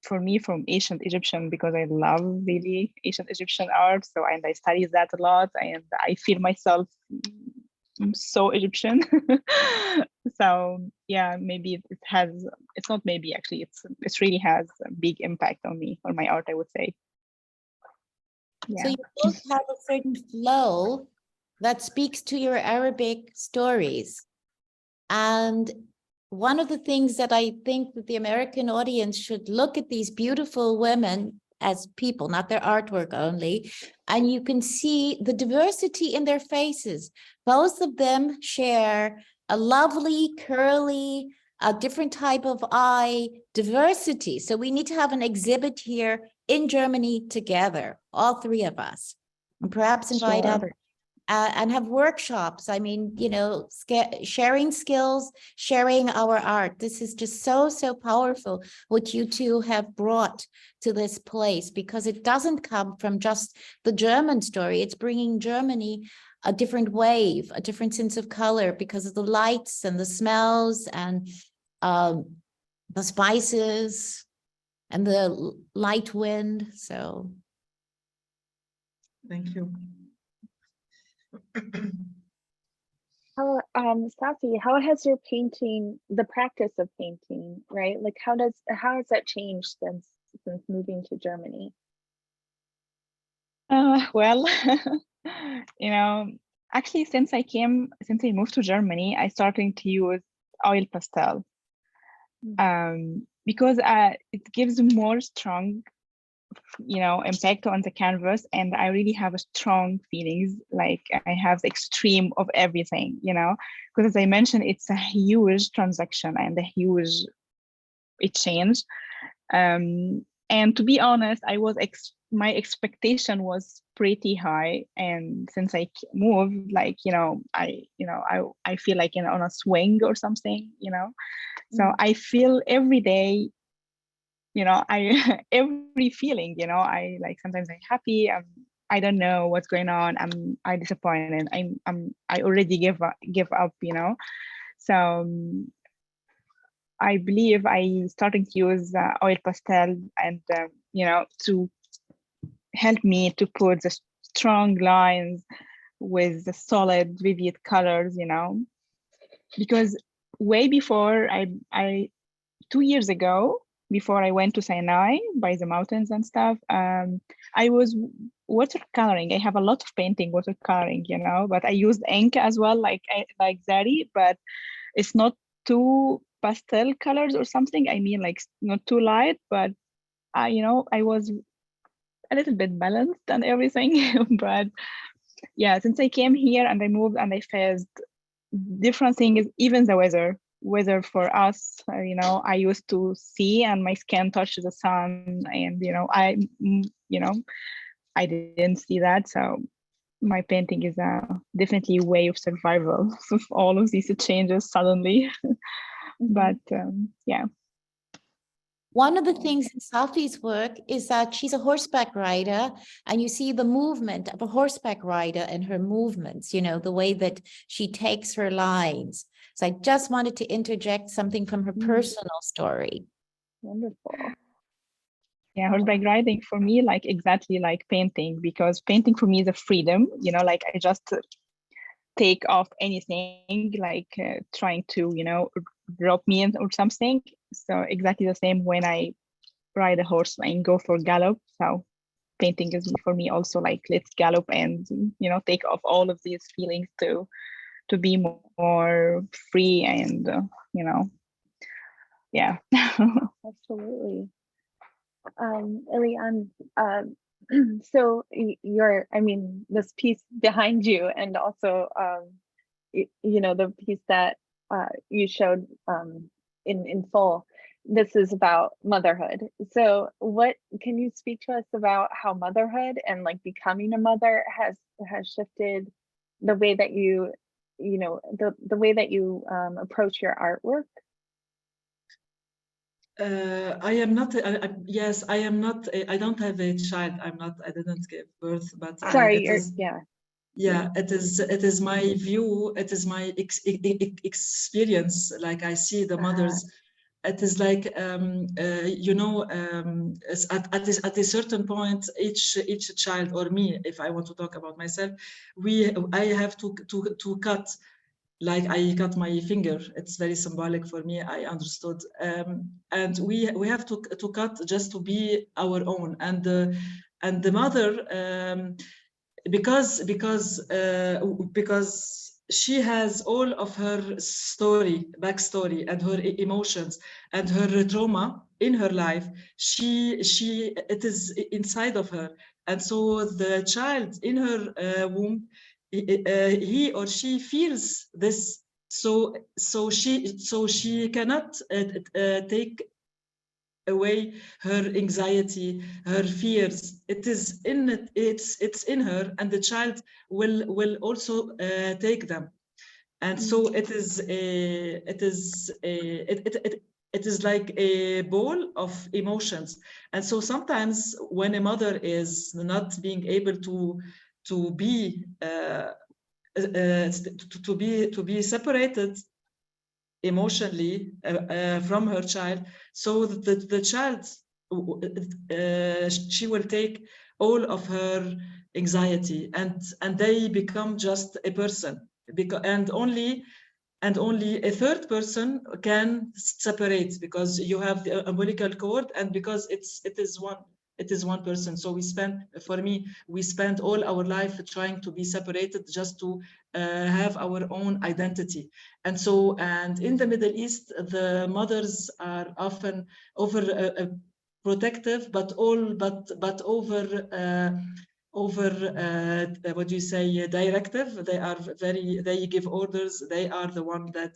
for me, from ancient Egyptian, because I love really ancient Egyptian art. So, and I study that a lot, and I feel myself so Egyptian. So yeah, maybe it's not maybe, actually, it really has a big impact on me, on my art, I would say. Yeah. So you both have a certain flow that speaks to your Arabic stories. And one of the things that I think that the American audience should look at these beautiful women as people, not their artwork only, and you can see the diversity in their faces. Both of them share a lovely, curly, a different type of eye diversity. So we need to have an exhibit here in Germany together, all three of us, and perhaps invite Sure. others. And have workshops. I mean, sharing skills, sharing our art. This is just so, so powerful what you two have brought to this place, because it doesn't come from just the German story. It's bringing Germany a different wave, a different sense of color because of the lights and the smells and the spices and the light wind. So Thank you. How, Safi, how has your painting, the practice of painting, right? Like how has that changed since moving to Germany? Well, actually, since I moved to Germany, I started to use oil pastel, because it gives more strong, impact on the canvas, and I really have a strong feelings. Like I have the extreme of everything, because as I mentioned, it's a huge transaction and a huge change. And to be honest, my expectation was pretty high, and since I moved, like I feel like on a swing or something, so I feel every day, I every feeling, I like sometimes I'm happy, I don't know what's going on, I disappointed, I already give up, so I believe I started to use oil pastel, and to help me to put the strong lines with the solid vivid colors, because way before I 2 years ago, before I went to Sinai by the mountains and stuff, I was watercoloring. I have a lot of painting watercoloring, but I used ink as well, like Zari, but it's not too pastel colors or something. I mean, like not too light, but I was a little bit balanced and everything. But yeah, since I came here and I moved and I faced different things, even the weather for us, I used to see and my skin touched the sun, and I didn't see that. So my painting is definitely a way of survival of all of these changes suddenly. But yeah. One of the things in Safi's work is that she's a horseback rider, and you see the movement of a horseback rider and her movements, you know, the way that she takes her lines. So I just wanted to interject something from her personal story. Wonderful. Yeah, horseback riding for me, like exactly like painting, because painting for me is a freedom, you know, like I just take off anything, like trying to, you know, rope me in or something. So exactly the same when I ride a horse and go for gallop. So painting is for me also like, let's gallop and, you know, take off all of these feelings to be more free and, you know, yeah. Absolutely. Eliane, so I mean, this piece behind you, and also, you know, the piece that you showed in full, this is about motherhood. So what can you speak to us about how motherhood and like becoming a mother has shifted the way that you know, the way that you approach your artwork? I am not. Yes, I am not. I don't have a child. I didn't give birth, but Sorry, it is. yeah. Yeah, it is. It is my view. It is my experience. Like I see the mothers. It is like you know, at a certain point, each child or me, if I want to talk about myself, I have to cut. Like I cut my finger. It's very symbolic for me. I understood, and we have to cut just to be our own. And the mother, because she has all of her backstory, and her emotions and her trauma in her life. It is inside of her, and so the child in her womb, he or she feels this, so she cannot take away her anxiety, her fears. It is in it, it's in her, and the child will also take them. And so it is like a ball of emotions. And so sometimes when a mother is not being able to be to be separated emotionally from her child, so the child, she will take all of her anxiety, and they become just a person, because and only a third person can separate, because you have the umbilical cord, and because it is one person. So we spend all our life trying to be separated, just to have our own identity. And in the Middle East, the mothers are often over protective, but over what do you say, directive. They give orders. They are the one that,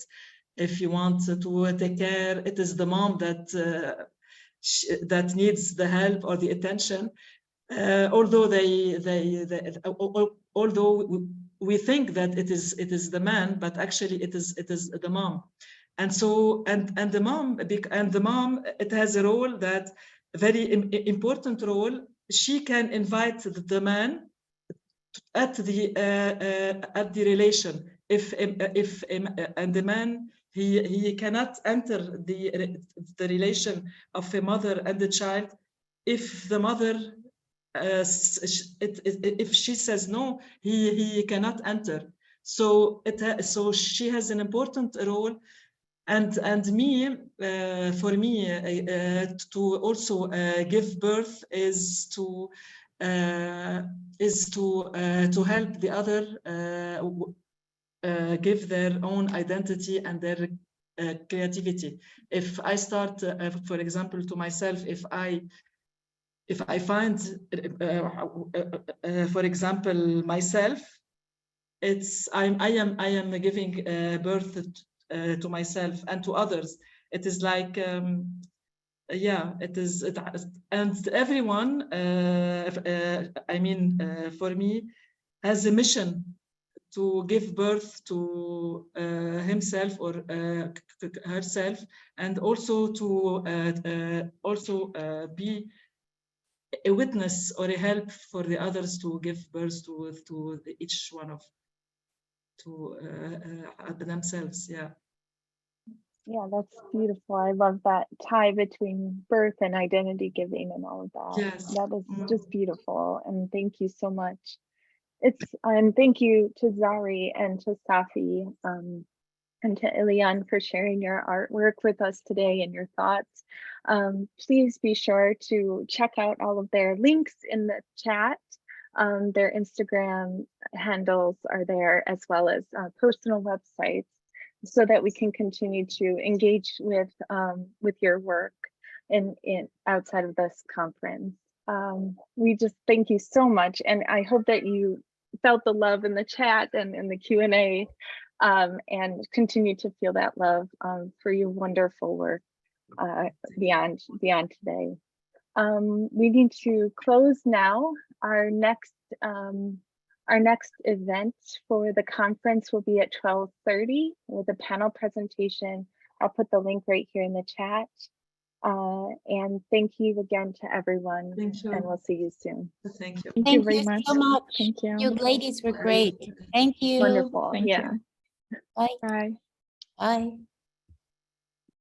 if you want to take care, it is the mom that needs the help or the attention. Although although we think that it is the man, but actually it is the mom. And so the mom, it has a role, that very important role. She can invite the man at the relation. If and the man, he cannot enter the relation of a mother and the child if the mother, if she says no, he cannot enter. So she has an important role. And me, for me, to also give birth is to help the other give their own identity and their creativity. If I start, for example, to myself, if I find, for example, myself, I am giving birth to myself and to others. It is like, yeah, and everyone, I mean, for me, has a mission to give birth to himself or herself, and also to be a witness or a help for the others to give birth to each one of themselves. Yeah. Yeah, that's beautiful. I love that tie between birth and identity giving and all of that. Yes. That is just beautiful. And thank you so much. And thank you to Zari and to Safi and to Ilian for sharing your artwork with us today and your thoughts. Please be sure to check out all of their links in the chat. Their Instagram handles are there, as well as personal websites, so that we can continue to engage with your work in outside of this conference. We just thank you so much, and I hope that you felt the love in the chat and in the Q&A, and continue to feel that love for your wonderful work beyond today. We need to close now. Our next event for the conference will be at 12:30 with a panel presentation. I'll put the link right here in the chat. And thank you again to everyone. Thank you. And we'll see you soon. Thank you. Thank you very much. So much. Thank you. You ladies were great. Thank you. Wonderful. Thank Yeah. you. Bye. Bye. Bye.